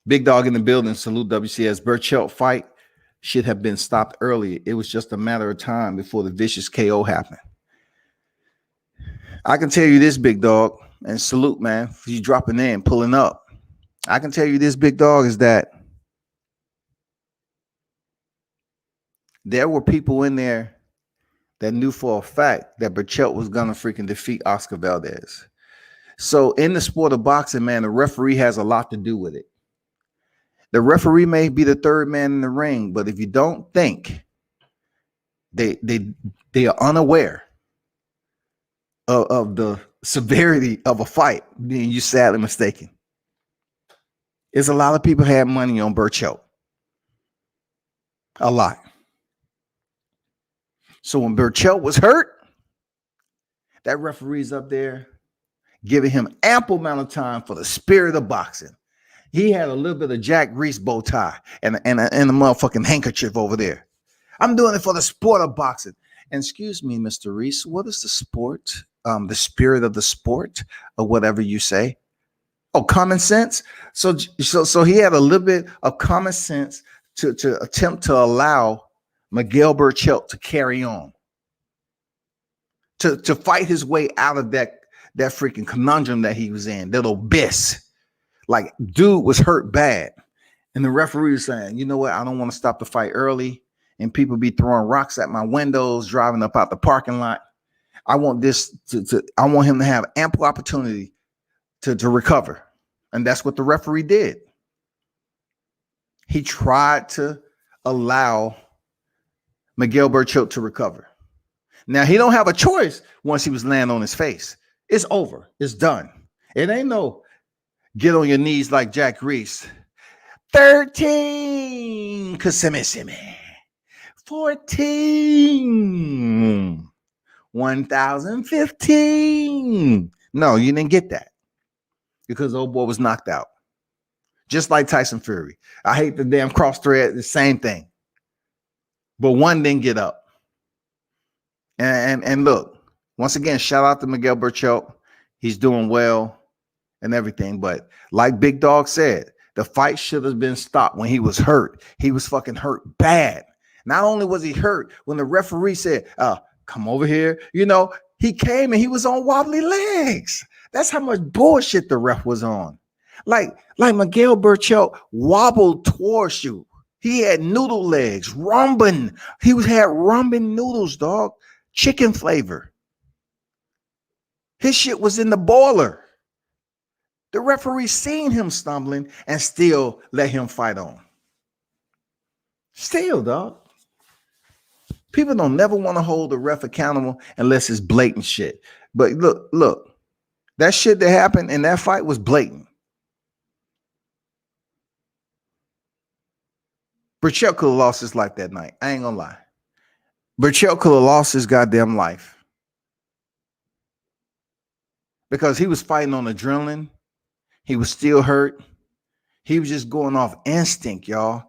A: Big Dog in the building. Salute WCS. Burchelt fight should have been stopped earlier. It was just a matter of time before the vicious KO happened. I can tell you this, Big Dog, and salute, man, for you dropping in, pulling up. I can tell you this, Big Dog, is that there were people in there that knew for a fact that Burchelt was going to freaking defeat Oscar Valdez. So in the sport of boxing, man, the referee has a lot to do with it. The referee may be the third man in the ring, but if you don't think they are unaware of the severity of a fight, then you're sadly mistaken. There's a lot of people had money on Burchelt. A lot. So when Burchelt was hurt, that referee's up there giving him ample amount of time for the spirit of boxing. He had a little bit of Jack Reese bow tie and a motherfucking handkerchief over there. I'm doing it for the sport of boxing. And excuse me, Mr. Reese, what is the sport? The spirit of the sport, or whatever you say. Oh, common sense. So he had a little bit of common sense to attempt to allow Miguel Burchelt to carry on, to fight his way out of that freaking conundrum that he was in, that abyss. Like, dude was hurt bad. And the referee was saying, you know what? I don't want to stop the fight early. And people be throwing rocks at my windows, driving up out the parking lot. I want this I want him to have ample opportunity to recover. And that's what the referee did. He tried to allow Miguel Burchelt to recover. Now, he don't have a choice once he was laying on his face. It's over. It's done. It ain't no get on your knees like Jack Reese. 13. Kasimi. 14. 1,015. No, you didn't get that because old boy was knocked out. Just like Tyson Fury. I hate the damn cross thread, the same thing. But one didn't get up. And look, once again, shout out to Miguel Burchelt. He's doing well and everything. But like Big Dog said, the fight should have been stopped when he was hurt. He was fucking hurt bad. Not only was he hurt, when the referee said, come over here, you know, he came and he was on wobbly legs. That's how much bullshit the ref was on. Like Miguel Burchelt wobbled towards you. He had noodle legs, rumbin. He had rumbin noodles, dog. Chicken flavor. His shit was in the boiler. The referee seen him stumbling and still let him fight on. Still, dog. People don't never want to hold the ref accountable unless it's blatant shit. But look, that shit that happened in that fight was blatant. Burchelt could have lost his life that night. I ain't gonna lie. Burchelt could have lost his goddamn life. Because he was fighting on adrenaline. He was still hurt. He was just going off instinct, y'all.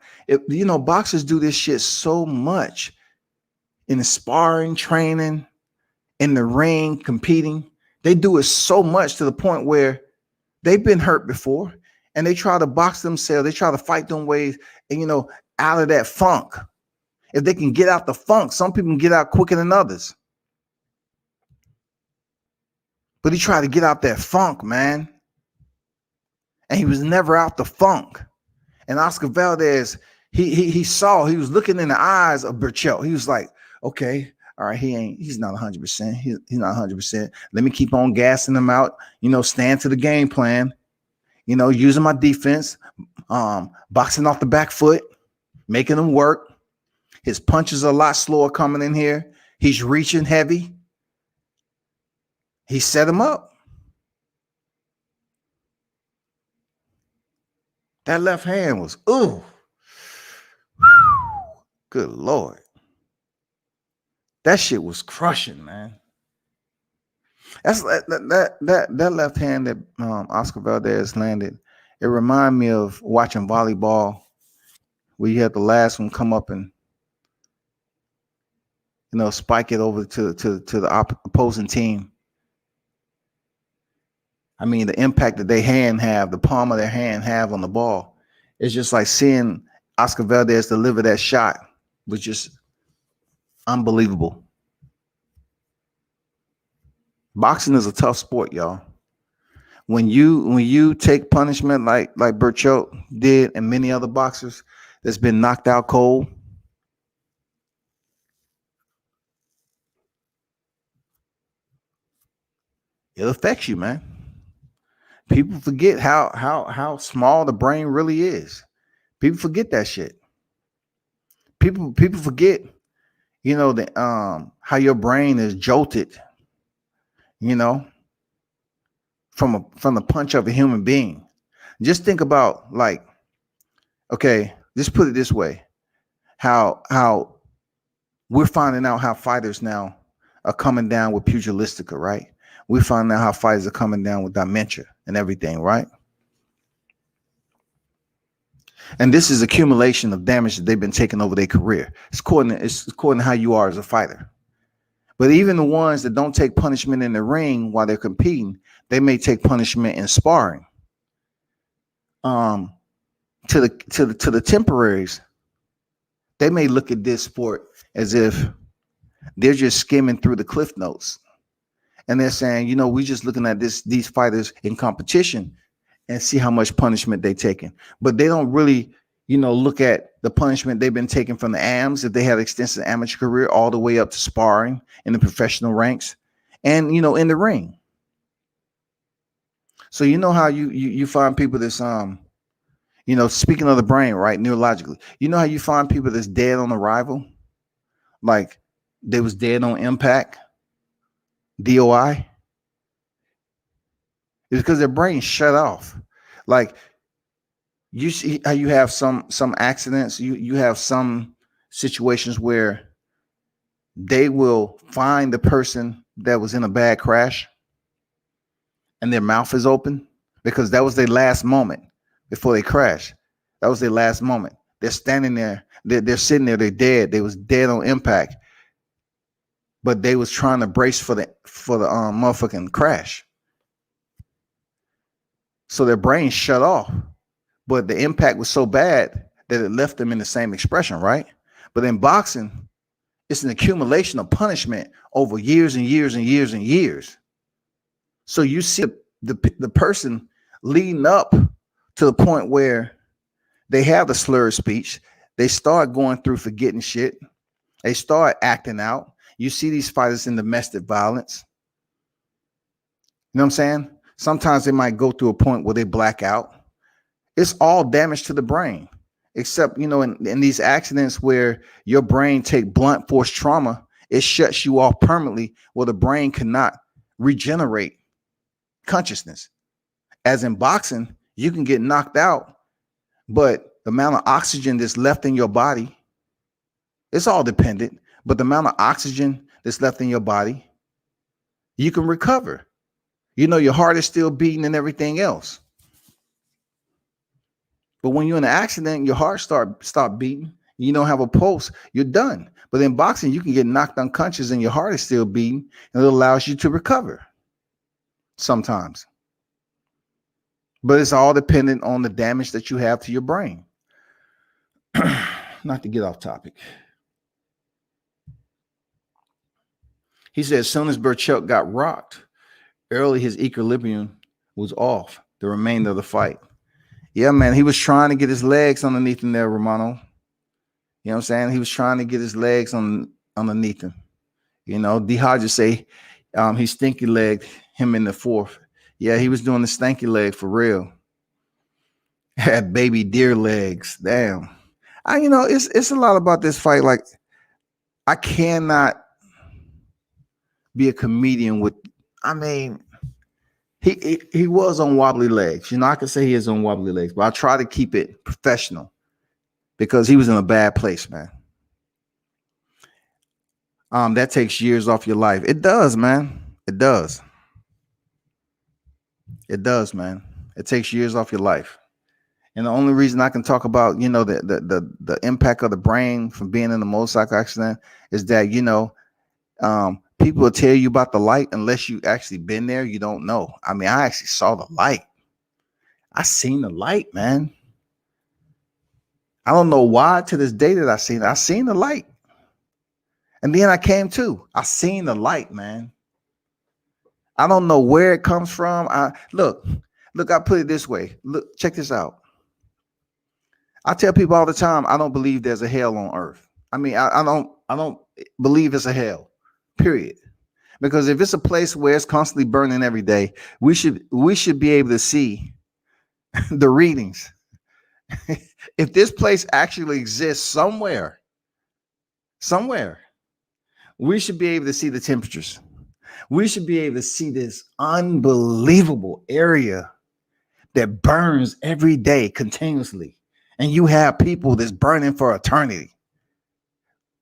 A: Boxers do this shit so much in the sparring, training, in the ring, competing. They do it so much to the point where they've been hurt before and they try to box themselves. They try to fight them ways and, out of that funk. If they can get out the funk, some people can get out quicker than others. But he tried to get out that funk, man. And he was never out the funk. And Oscar Valdez, he was looking in the eyes of Burchelt. He was like, okay, all right, he's not 100%. He's not 100%. Let me keep on gassing him out, stand to the game plan, using my defense, boxing off the back foot, making him work. His punches are a lot slower coming in here. He's reaching heavy. He set him up. That left hand was, ooh. Good Lord. That shit was crushing, man. That's that left hand that Oscar Valdez landed. It reminded me of watching volleyball where you had the last one come up and spike it over to the opposing team. I mean, the impact that the palm of their hand have on the ball. It's just like seeing Oscar Valdez deliver that shot was just unbelievable. Boxing is a tough sport, y'all. When you take punishment like Burchell did and many other boxers that's been knocked out cold, it affects you, man. People forget how small the brain really is. People forget that shit. People forget, how your brain is jolted, from the punch of a human being. Just think about, like, okay, just put it this way. How we're finding out how fighters now are coming down with pugilistica, right? We're finding out how fighters are coming down with dementia and everything, right? And this is accumulation of damage that they've been taking over their career. It's according to how you are as a fighter. But even the ones that don't take punishment in the ring while they're competing, they may take punishment in sparring. To the temporaries, they may look at this sport as if they're just skimming through the cliff notes. And they're saying, we're just looking at these fighters in competition and see how much punishment they're taking. But they don't really, look at the punishment they've been taking from the AMs, if they had extensive amateur career, all the way up to sparring in the professional ranks and, in the ring. So how you find people that's, speaking of the brain, right, neurologically, how you find people that's dead on arrival? Like they was dead on impact, DOI? It's because their brain shut off. Like, you see how you have some accidents, you have some situations where they will find the person that was in a bad crash and their mouth is open because that was their last moment before they crash. That was their last moment. They're standing there, they're sitting there, they're dead. They was dead on impact, but they was trying to brace for the motherfucking crash. So their brain shut off. But the impact was so bad that it left them in the same expression, right? But in boxing, it's an accumulation of punishment over years and years and years and years. So you see the person leading up to the point where they have the slurred speech. They start going through forgetting shit. They start acting out. You see these fighters in domestic violence. You know what I'm saying? Sometimes they might go through a point where they black out. It's all damage to the brain, except, in these accidents where your brain take blunt force trauma, it shuts you off permanently where the brain cannot regenerate consciousness. As in boxing, you can get knocked out, but the amount of oxygen that's left in your body, it's all dependent, but the amount of oxygen that's left in your body, you can recover. Your heart is still beating and everything else. But when you're in an accident, your heart stop beating, you don't have a pulse, you're done. But in boxing, you can get knocked unconscious and your heart is still beating, and it allows you to recover sometimes. But it's all dependent on the damage that you have to your brain. Not to get off topic. He said as soon as Burchell got rocked, early his equilibrium was off the remainder of the fight. Yeah, man, he was trying to get his legs underneath him there, Romano. You know what I'm saying? He was trying to get his legs underneath him. D. Hodges say he stinky legged him in the fourth. Yeah, he was doing the stanky leg for real. Had baby deer legs. Damn. It's a lot about this fight. Like, I cannot be a comedian with, he was on wobbly legs. I can say he is on wobbly legs, but I try to keep it professional because he was in a bad place, man. That takes years off your life. It does, man. It does. It does, man. It takes years off your life. And the only reason I can talk about, the impact of the brain from being in a motorcycle accident is that, People will tell you about the light unless you actually been there. You don't know. I mean, I actually saw the light. I seen the light, man. I don't know why to this day that I seen it. I seen the light. And then I came to. I seen the light, man. I don't know where it comes from. Look, I put it this way. Look, check this out. I tell people all the time, I don't believe there's a hell on earth. I mean, I don't believe it's a hell, period. Because if it's a place where it's constantly burning every day, we should be able to see the readings. If this place actually exists somewhere, we should be able to see the temperatures. We should be able to see this unbelievable area that burns every day continuously. And you have people that's burning for eternity.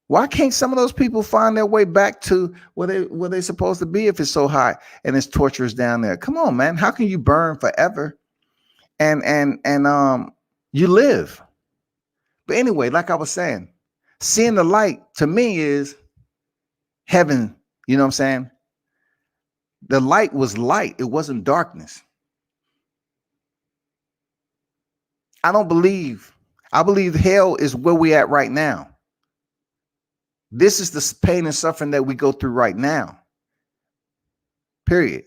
A: Why can't some of those people find their way back to where they're supposed to be if it's so hot and it's torturous down there? Come on, man. How can you burn forever and you live? But anyway, like I was saying, seeing the light to me is heaven. You know what I'm saying? The light was light. It wasn't darkness. I believe hell is where we at right now. This is the pain and suffering that we go through right now. Period.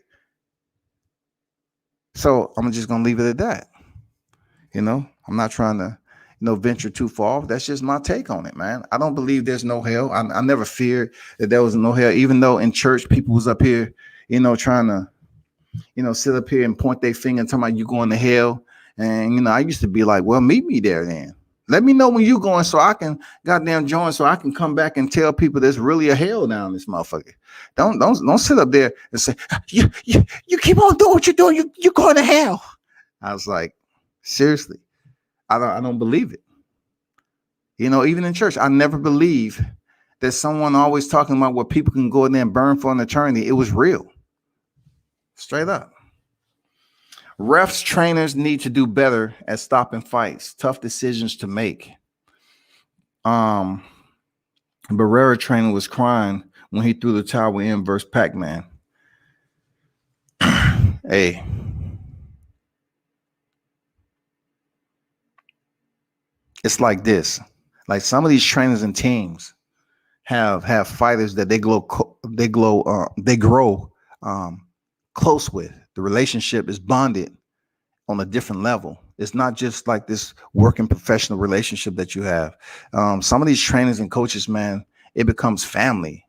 A: So I'm just going to leave it at that. I'm not trying to, venture too far. That's just my take on it, man. I don't believe there's no hell. I never feared that there was no hell, even though in church people was up here, trying to, sit up here and point their finger and talking about you going to hell. And, I used to be like, well, meet me there then. Let me know when you're going so I can goddamn join so I can come back and tell people there's really a hell down this motherfucker. Don't sit up there and say, you keep on doing what you're doing. You're going to hell. I was like, seriously, I don't believe it. Even in church, I never believe that someone always talking about what people can go in there and burn for an eternity. It was real. Straight up. Refs, trainers need to do better at stopping fights. Tough decisions to make. Barrera trainer was crying when he threw the towel in versus Pac-Man. Hey. It's like this. Like some of these trainers and teams have fighters that they grow close with. The relationship is bonded on a different level. It's not just like this working professional relationship that you have. Some of these trainers and coaches, man, it becomes family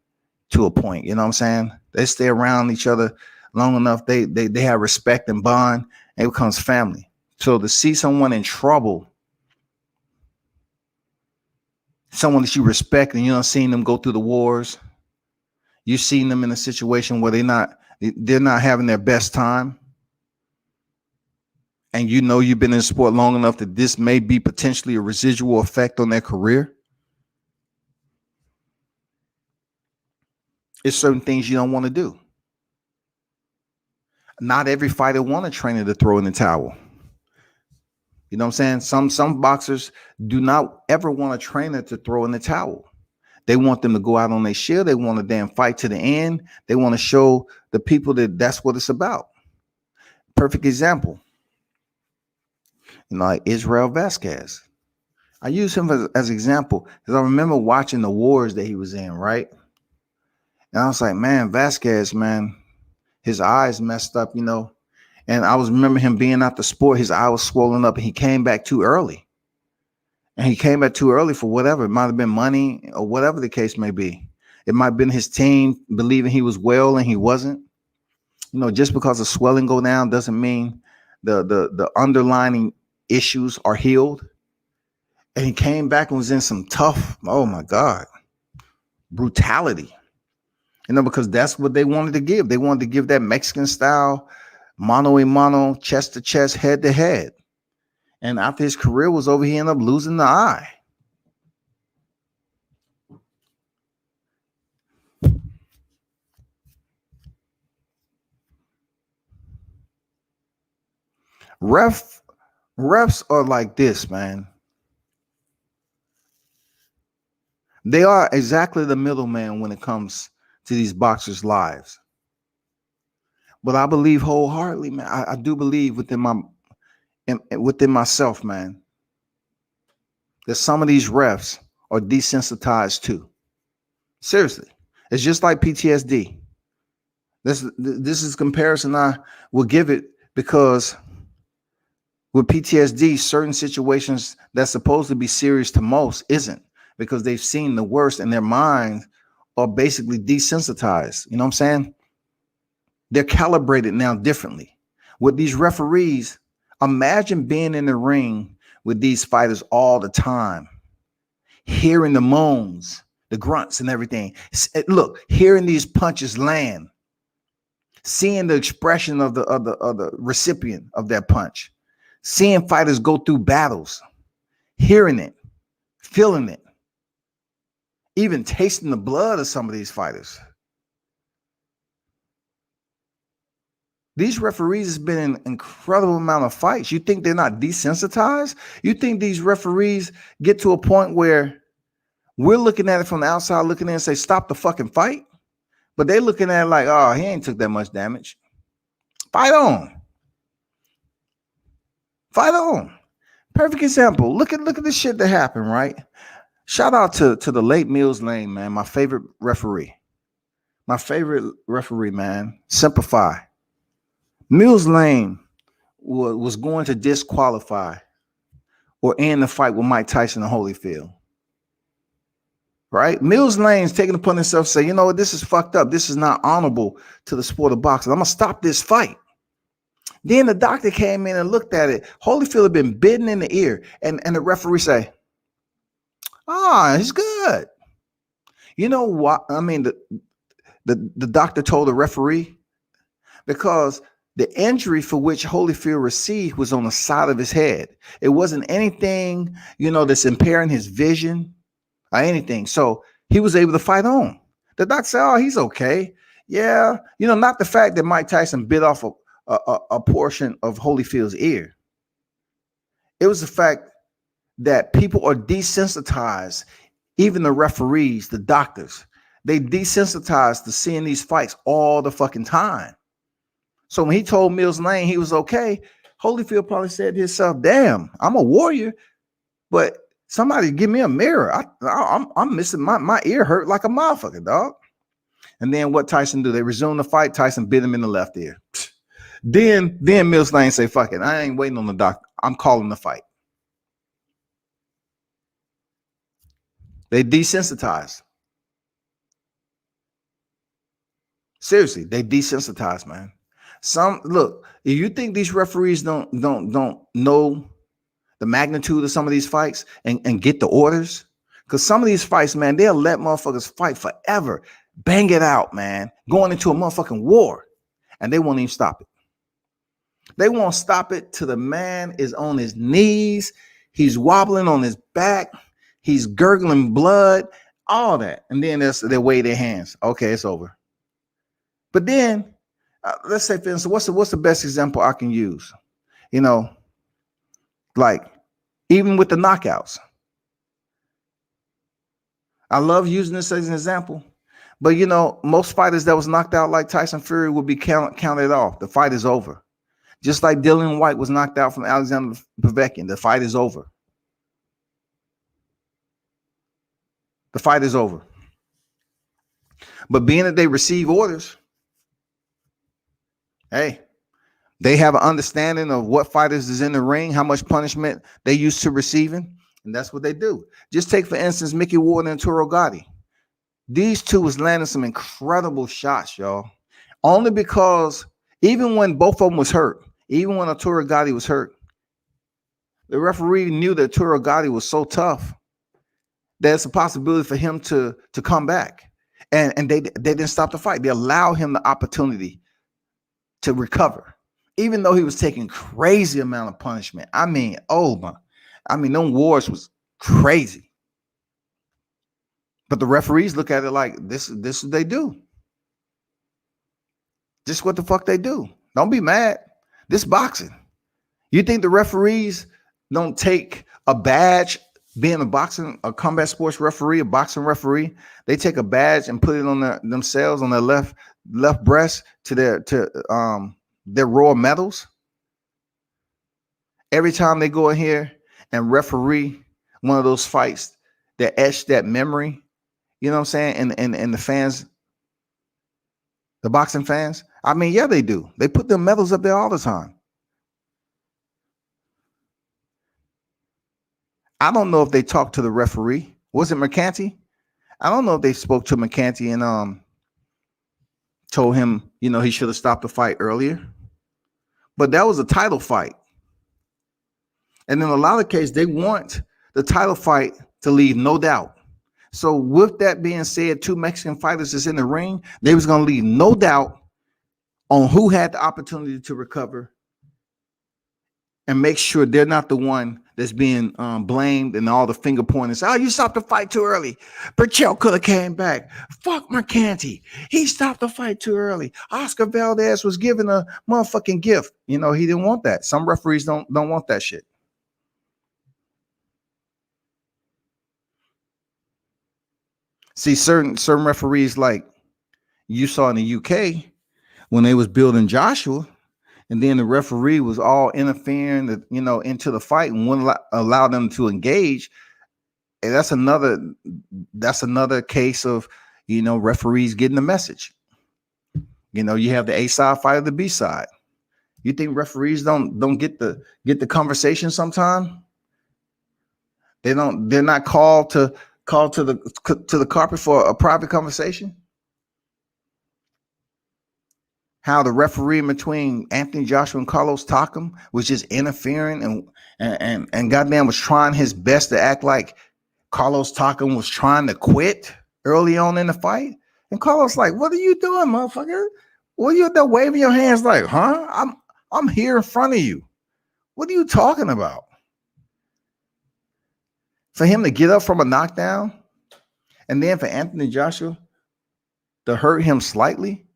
A: to a point. You know what I'm saying? They stay around each other long enough. They have respect and bond. And it becomes family. So to see someone in trouble, someone that you respect, and you don't seen them go through the wars, you've seen them in a situation where they're not having their best time. And you've been in sport long enough that this may be potentially a residual effect on their career. It's certain things you don't want to do. Not every fighter want a trainer to throw in the towel. You know what I'm saying? Some boxers do not ever want a trainer to throw in the towel. They want them to go out on their shield. They want to damn fight to the end. They want to show the people that that's what it's about. Perfect example. Like Israel Vasquez. I use him as an example because I remember watching the wars that he was in, right? And I was like, man, Vasquez, man, his eyes messed up, And I remember him being out the sport. His eye was swollen up and he came back too early. And he came back too early for whatever. It might have been money or whatever the case may be. It might have been his team believing he was well and he wasn't. Just because the swelling go down doesn't mean the underlying issues are healed. And he came back and was in some tough, oh my God, brutality. Because that's what they wanted to give. They wanted to give that Mexican style, mano a mano, chest to chest, head to head. And after his career was over, he ended up losing the eye. Refs are like this, man. They are exactly the middleman when it comes to these boxers' lives. But I believe wholeheartedly, man. I do believe within myself, man, that some of these refs are desensitized too. Seriously, it's just like PTSD. This is comparison I will give it, because with PTSD, certain situations that's supposed to be serious to most isn't, because they've seen the worst and their minds are basically desensitized. You know what I'm saying? They're calibrated now differently. With these referees, imagine being in the ring with these fighters all the time, hearing the moans, the grunts and everything. Look, hearing these punches land, seeing the expression of the recipient of that punch, seeing fighters go through battles, hearing it, feeling it, even tasting the blood of some of these fighters. These referees has been in an incredible amount of fights. You think they're not desensitized? You think these referees get to a point where we're looking at it from the outside, looking in and say, stop the fucking fight? But they're looking at it like, oh, he ain't took that much damage. Fight on. Fight on. Perfect example. Look at this shit that happened, right? Shout out to the late Mills Lane, man. My favorite referee. My favorite referee, man. Simplify. Mills Lane was going to disqualify or end the fight with Mike Tyson and Holyfield. Right? Mills Lane's taking it upon himself to say, you know what, this is fucked up. This is not honorable to the sport of boxing. I'm going to stop this fight. Then the doctor came in and looked at it. Holyfield had been bitten in the ear. And the referee say, he's good. You know what? I mean, the doctor told the referee, because the injury for which Holyfield received was on the side of his head. It wasn't anything, that's impairing his vision or anything. So he was able to fight on. The doctor said, he's okay. Yeah. Not the fact that Mike Tyson bit off a portion of Holyfield's ear. It was the fact that people are desensitized, even the referees, the doctors, they desensitized to seeing these fights all the fucking time. So when he told Mills Lane he was okay, Holyfield probably said to himself, damn, I'm a warrior, but somebody give me a mirror. I'm missing my ear hurt like a motherfucker, dog. And then what Tyson do? They resume the fight. Tyson bit him in the left ear. Then Mills Lane say, fuck it, I ain't waiting on the doctor. I'm calling the fight. They desensitized. Seriously, they desensitized, man. Look, if you think these referees don't know the magnitude of some of these fights and get the orders, because some of these fights, man, they'll let motherfuckers fight forever, bang it out, man, going into a motherfucking war, and they won't even stop it. They won't stop it till the man is on his knees, he's wobbling on his back, he's gurgling blood, all that, and then they wave their hands. Okay, it's over. But then, let's say, for instance, what's the best example I can use? Like even with the knockouts. I love using this as an example, but most fighters that was knocked out like Tyson Fury would be counted off. The fight is over. Just like Dillian White was knocked out from Alexander Povetkin. The fight is over. The fight is over. But being that they receive orders, hey, they have an understanding of what fighters is in the ring, how much punishment they used to receiving, and that's what they do. Just take, for instance, Mickey Ward and Arturo Gatti. These two was landing some incredible shots, y'all. Only because even when both of them was hurt, even when Arturo Gatti was hurt, the referee knew that Arturo Gatti was so tough that it's a possibility for him to come back. And they didn't stop the fight. They allowed him the opportunity to recover, even though he was taking crazy amount of punishment. I mean, them wars was crazy. But the referees look at it like this is what they do. Just what the fuck they do. Don't be mad. This boxing. You think the referees don't take a badge being a combat sports referee, a boxing referee, they take a badge and put it on themselves on their left breast to their royal medals. Every time they go in here and referee one of those fights that etch that memory, you know what I'm saying? And the fans, the boxing fans, I mean, yeah, they do. They put their medals up there all the time. I don't know if they talked to the referee. Was it McCanty? I don't know if they spoke to McCanty and told him, you know, he should have stopped the fight earlier. But that was a title fight. And in a lot of cases, they want the title fight to leave no doubt. So with that being said, two Mexican fighters is in the ring. They was going to leave no doubt on who had the opportunity to recover and make sure they're not the one that's being blamed and all the finger pointers. Oh, you stopped the fight too early. Burchell could have came back. Fuck McCanty. He stopped the fight too early. Oscar Valdez was given a motherfucking gift. You know, he didn't want that. Some referees don't want that shit. See, certain referees, like you saw in the UK when they was building Joshua, and then the referee was all interfering, you know, into the fight and wouldn't allow them to engage. And that's another case of, you know, referees getting the message. You know, you have the A side fight of the B side. You think referees don't get the conversation sometime? They're not called to the carpet for a private conversation. How the referee between Anthony Joshua and Carlos Takam was just interfering and goddamn was trying his best to act like Carlos Takam was trying to quit early on in the fight. And Carlos like, what are you doing, motherfucker? What are you there waving your hands like, huh? I'm here in front of you. What are you talking about? For him to get up from a knockdown and then for Anthony Joshua to hurt him slightly,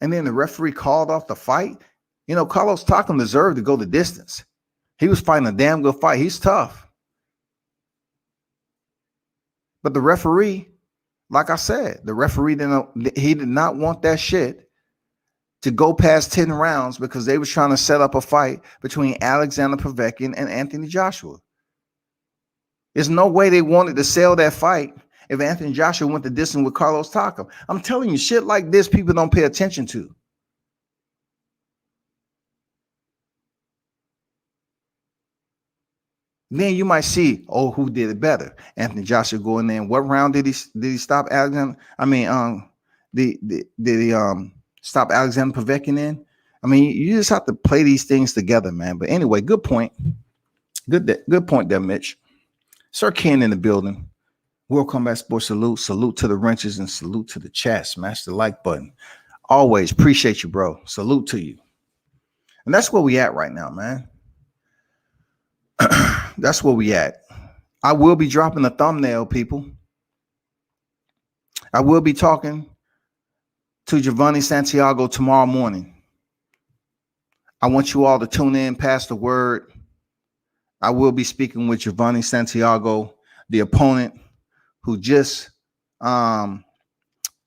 A: and then the referee called off the fight. You know, Carlos Takam deserved to go the distance. He was fighting a damn good fight. He's tough. But the referee, like I said, the referee did not want that shit to go past 10 rounds because they was trying to set up a fight between Alexander Povetkin and Anthony Joshua. There's no way they wanted to sell that fight if Anthony Joshua went the distance with Carlos Takam. I'm telling you, shit like this, people don't pay attention to. Then you might see, oh, who did it better? Anthony Joshua go in there. And what round did he stop Alexander? I mean, did he stop Alexander Povetkin in? I mean, you just have to play these things together, man. But anyway, good point. Good point there, Mitch. Sir Ken in the building. World Combat Sports salute. Salute to the wrenches and salute to the chat. Smash the like button. Always appreciate you, bro. Salute to you. And that's where we at right now, man. That's where we at. I will be dropping a thumbnail, people. I will be talking to Giovanni Santiago tomorrow morning. I want you all to tune in, pass the word. I will be speaking with Giovanni Santiago, the opponent who just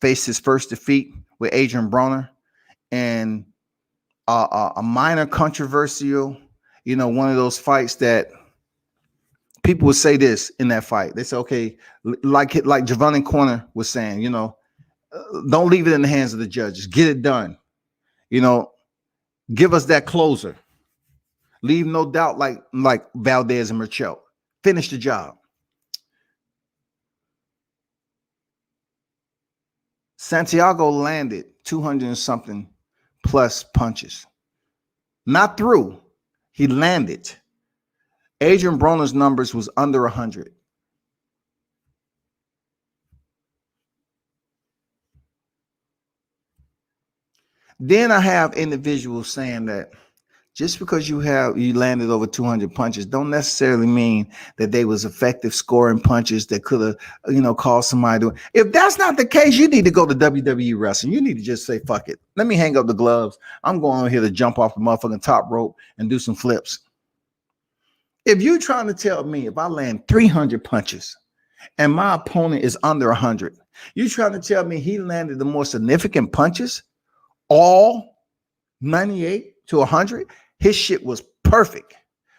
A: faced his first defeat with Adrian Broner, and a minor controversial, you know, one of those fights that people would say this in that fight. They say, okay, like Giovanni Corner was saying, you know, don't leave it in the hands of the judges. Get it done. You know, give us that closer. Leave no doubt like Valdez and Merchel. Finish the job. Santiago landed 200 and something plus punches. Not through. He landed. Adrian Broner's numbers was under 100. Then I have individuals saying that just because you landed over 200 punches don't necessarily mean that they was effective scoring punches that could have, you know, caused somebody to. If that's not the case, you need to go to WWE wrestling. You need to just say, fuck it. Let me hang up the gloves. I'm going over here to jump off the motherfucking top rope and do some flips. If you're trying to tell me if I land 300 punches and my opponent is under 100, you trying to tell me he landed the more significant punches, all 98 to 100? His shit was perfect.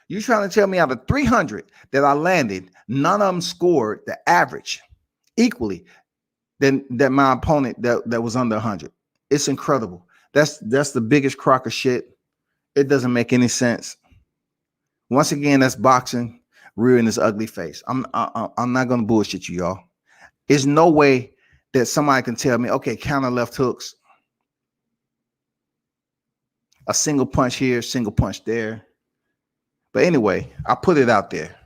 A: You trying to tell me out of 300 that I landed, none of them scored the average equally than that my opponent that was under 100. It's incredible. That's the biggest crock of shit. It doesn't make any sense. Once again, that's boxing rearing its ugly face. I'm not gonna bullshit you, y'all. There's no way that somebody can tell me, okay, counter left hooks, a single punch here, single punch there. But anyway, I put it out there.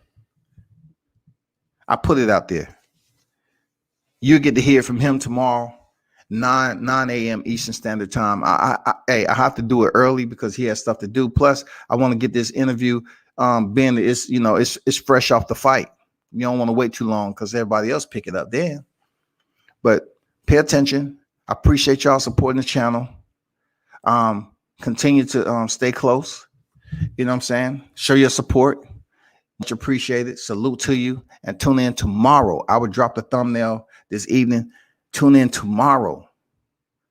A: You get to hear from him tomorrow, 9 a.m. Eastern Standard Time. I have to do it early because he has stuff to do. Plus, I want to get this interview being it's fresh off the fight. You don't want to wait too long because everybody else pick it up then. But pay attention. I appreciate y'all supporting the channel. Continue to stay close. You know what I'm saying? Show your support. Much appreciated. Salute to you. And tune in tomorrow. I would drop the thumbnail this evening. Tune in tomorrow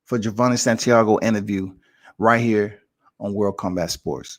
A: for Giovanni Santiago interview right here on World Combat Sports.